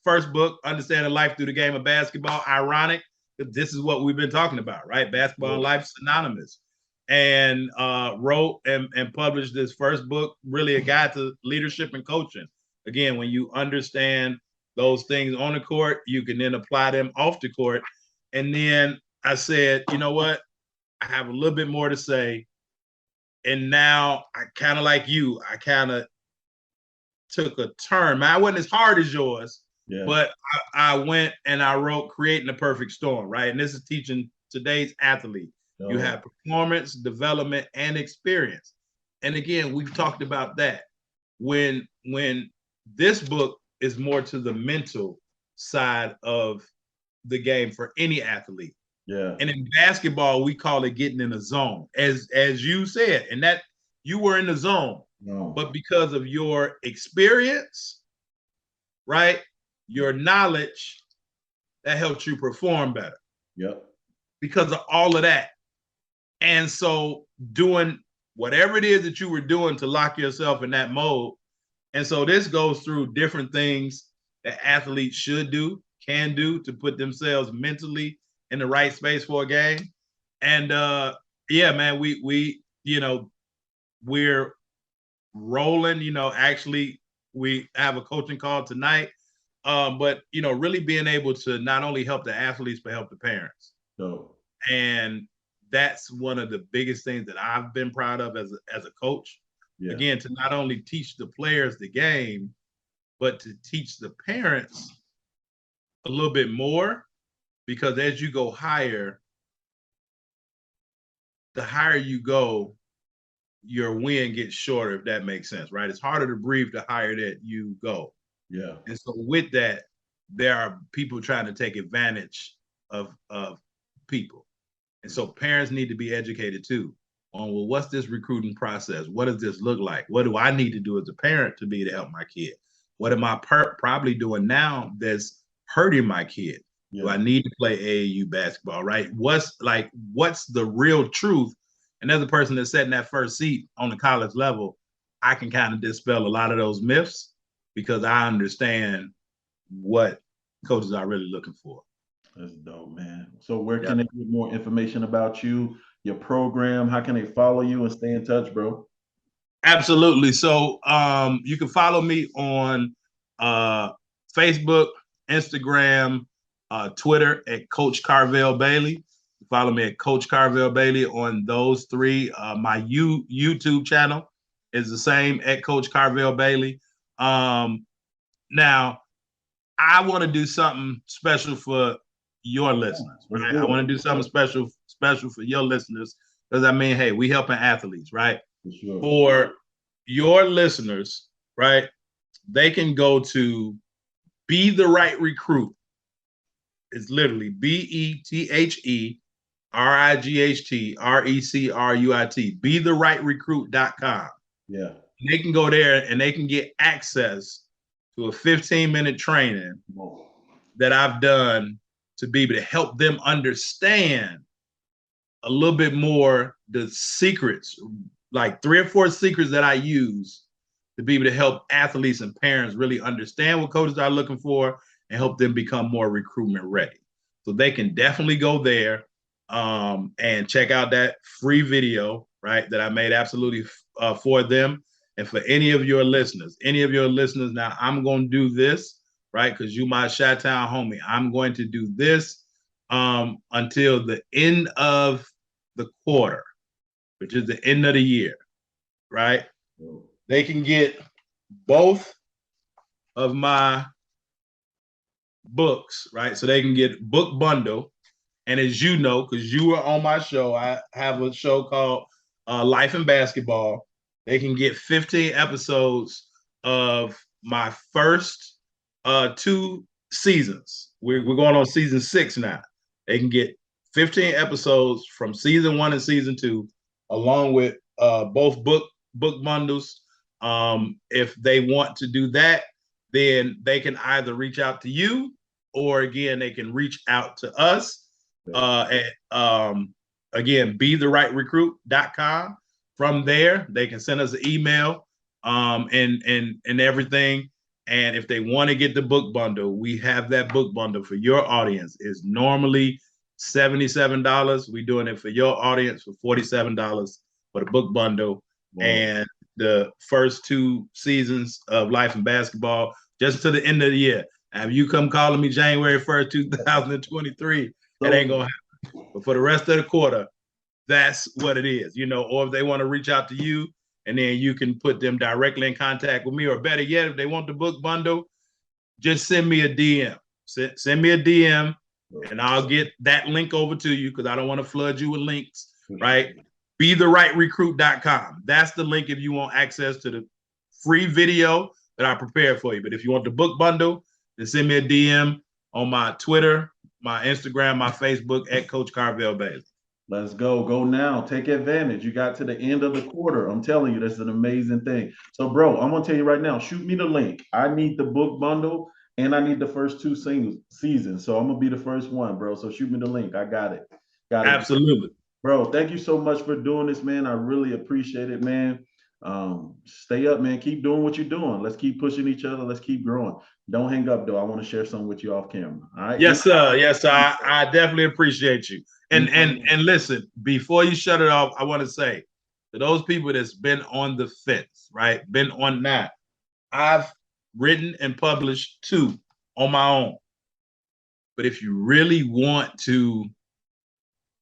S3: first book, Understanding Life Through the Game of Basketball. Ironic, this is what we've been talking about, right? Basketball and life synonymous. And wrote and published this first book, really a guide to leadership and coaching. Again, when you understand those things on the court, you can then apply them off the court. And then I said, you know what? I have a little bit more to say. And now I kind of like you, I kind of took a turn. Man, I wasn't as hard as yours,
S2: Yeah.
S3: but I went and I wrote Creating the Perfect Storm, right? And this is teaching today's athlete. You
S2: Oh,
S3: have performance, development, and experience. And again, we've talked about that. When this book is more to the mental side of the game for any athlete.
S2: yeah.
S3: And in basketball, we call it getting in a zone, as you said, and that you were in the zone,
S2: No.
S3: but because of your experience, right, your knowledge, that helped you perform better
S2: Yep.
S3: because of all of that. And so doing whatever it is that you were doing to lock yourself in that mode. And so this goes through different things that athletes should do, can do to put themselves mentally in the right space for a game. And yeah, man, we we're rolling. Actually, we have a coaching call tonight. But really being able to not only help the athletes but help the parents.
S2: So,
S3: And that's one of the biggest things that I've been proud of as a coach, again, to not only teach the players the game, but to teach the parents a little bit more, because as you go higher, the higher you go, your win gets shorter, if that makes sense, right? It's harder to breathe the higher that you go.
S2: Yeah.
S3: And so with that, there are people trying to take advantage of people. And so parents need to be educated too on, well, what's this recruiting process? What does this look like? What do I need to do as a parent to be to help my kid? What am I probably doing now that's hurting my kid? Yeah. Do I need to play AAU basketball, right? What's the real truth? And as a person that's sat in that first seat on the college level, I can kind of dispel a lot of those myths because I understand what coaches are really looking for.
S2: That's dope, man. So where can they get more information about you, your program? How can they follow you and stay in touch, bro?
S3: Absolutely. So you can follow me on Facebook, Instagram, Twitter at Coach Karvell Bailey. Follow me at Coach Karvell Bailey on those three. My YouTube channel is the same, at Coach Karvell Bailey. Now, I want to do something special for your listeners, right? I want to do something special for your listeners, because I mean, hey, we helping athletes, right?
S2: Sure.
S3: For your listeners, right? They can go to Be the Right Recruit. It's literally BETHERIGHTRECRUIT, BeTheRightRecruit.com.
S2: Yeah.
S3: They can go there and they can get access to a 15-minute training that I've done to be able to help them understand a little bit more the secrets, like 3 or 4 secrets that I use to be able to help athletes and parents really understand what coaches are looking for and help them become more recruitment ready. So they can definitely go there and check out that free video, right, that I made absolutely for them. And for any of your listeners, now I'm going to do this, right, because you my Chi-Town homie. I'm going to do this until the end of the quarter, which is the end of the year, right? They can get both of my books, right? So they can get book bundle. And as you know, because you were on my show, I have a show called Life in Basketball. They can get 15 episodes of my first 2 seasons. We're going on season 6 now. They can get 15 episodes from season 1 and season 2, along with both book bundles. If they want to do that, then they can either reach out to you, or again, they can reach out to us at again, BeTheRightRecruit.com. From there, they can send us an email and everything. And if they want to get the book bundle, we have that book bundle for your audience. It's normally $77. We're doing it for your audience for $47 for the book bundle. Wow. And the first 2 seasons of Life in Basketball, just to the end of the year. Now, if you come calling me January 1st, 2023, it ain't going to happen. But for the rest of the quarter, that's what it is, or if they want to reach out to you, and then you can put them directly in contact with me, or better yet, if they want the book bundle, just send me a DM. Send me a DM, and I'll get that link over to you, because I don't want to flood you with links, right? BeTheRightRecruit.com. That's the link if you want access to the free video that I prepared for you. But if you want the book bundle, then send me a DM on my Twitter, my Instagram, my Facebook at Coach Karvell Bailey.
S2: Let's go. Go now. Take advantage. You got to the end of the quarter. I'm telling you, that's an amazing thing. So, bro, I'm going to tell you right now, shoot me the link. I need the book bundle, and I need the first 2 seasons. So I'm going to be the first one, bro. So shoot me the link. I got it.
S3: Absolutely.
S2: Bro, thank you so much for doing this, man. I really appreciate it, man. Stay up, man. Keep doing what you're doing. Let's keep pushing each other. Let's keep growing. Don't hang up, though. I want to share something with you off camera. All right?
S3: Yes, sir. Yes, sir. I definitely appreciate you. And listen, before you shut it off, I want to say to those people that's been on the fence, right? Been on that. I've written and published 2 on my own. But if you really want to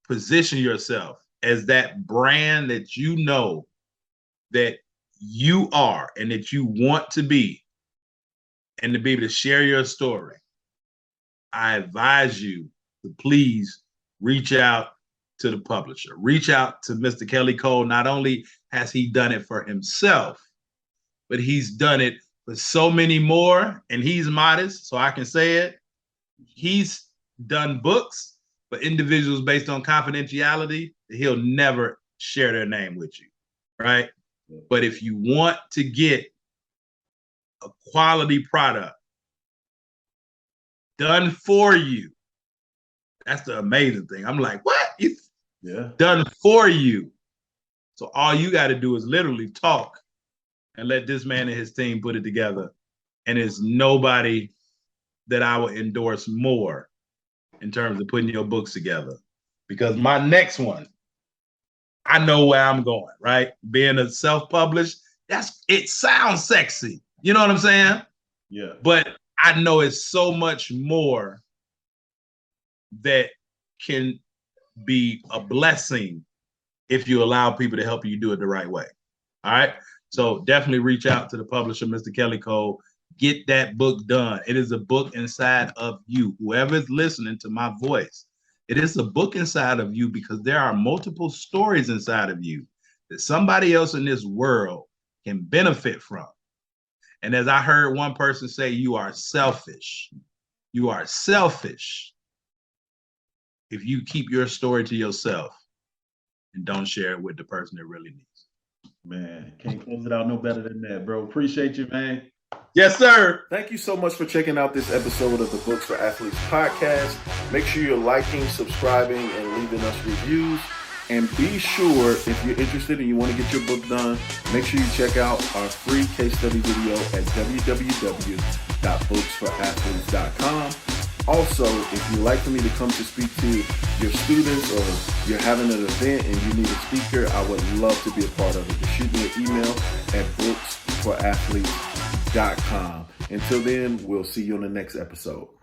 S3: position yourself as that brand that that you are and that you want to be, and to be able to share your story, I advise you to please reach out to the publisher. Reach out to Mr. Kelly Cole. Not only has he done it for himself, but he's done it for so many more, and he's modest, so I can say it. He's done books for individuals based on confidentiality that he'll never share their name with you, right? But if you want to get a quality product done for you, that's the amazing thing. I'm like, what? It's done for you. So all you got to do is literally talk and let this man and his team put it together. And there's nobody that I would endorse more in terms of putting your books together. Because my next one, I know where I'm going, right? Being a self-published, it sounds sexy. You know what I'm saying?
S2: Yeah.
S3: But I know it's so much more that can be a blessing if you allow people to help you do it the right way. All right. So definitely reach out to the publisher, Mr. Kelly Cole. Get that book done. It is a book inside of you. Whoever's listening to my voice, it is a book inside of you because there are multiple stories inside of you that somebody else in this world can benefit from. And as I heard one person say, you are selfish. You are selfish if you keep your story to yourself and don't share it with the person that really needs it.
S2: Man, can't close it out no better than that, bro. Appreciate you, man.
S3: Yes, sir.
S2: Thank you so much for checking out this episode of the Books for Athletes podcast. Make sure you're liking, subscribing, and leaving us reviews. And be sure, if you're interested and you want to get your book done, make sure you check out our free case study video at www.booksforathletes.com. Also, if you'd like for me to come to speak to your students or you're having an event and you need a speaker, I would love to be a part of it. Just shoot me an email at booksforathletes.com. Until then, we'll see you on the next episode.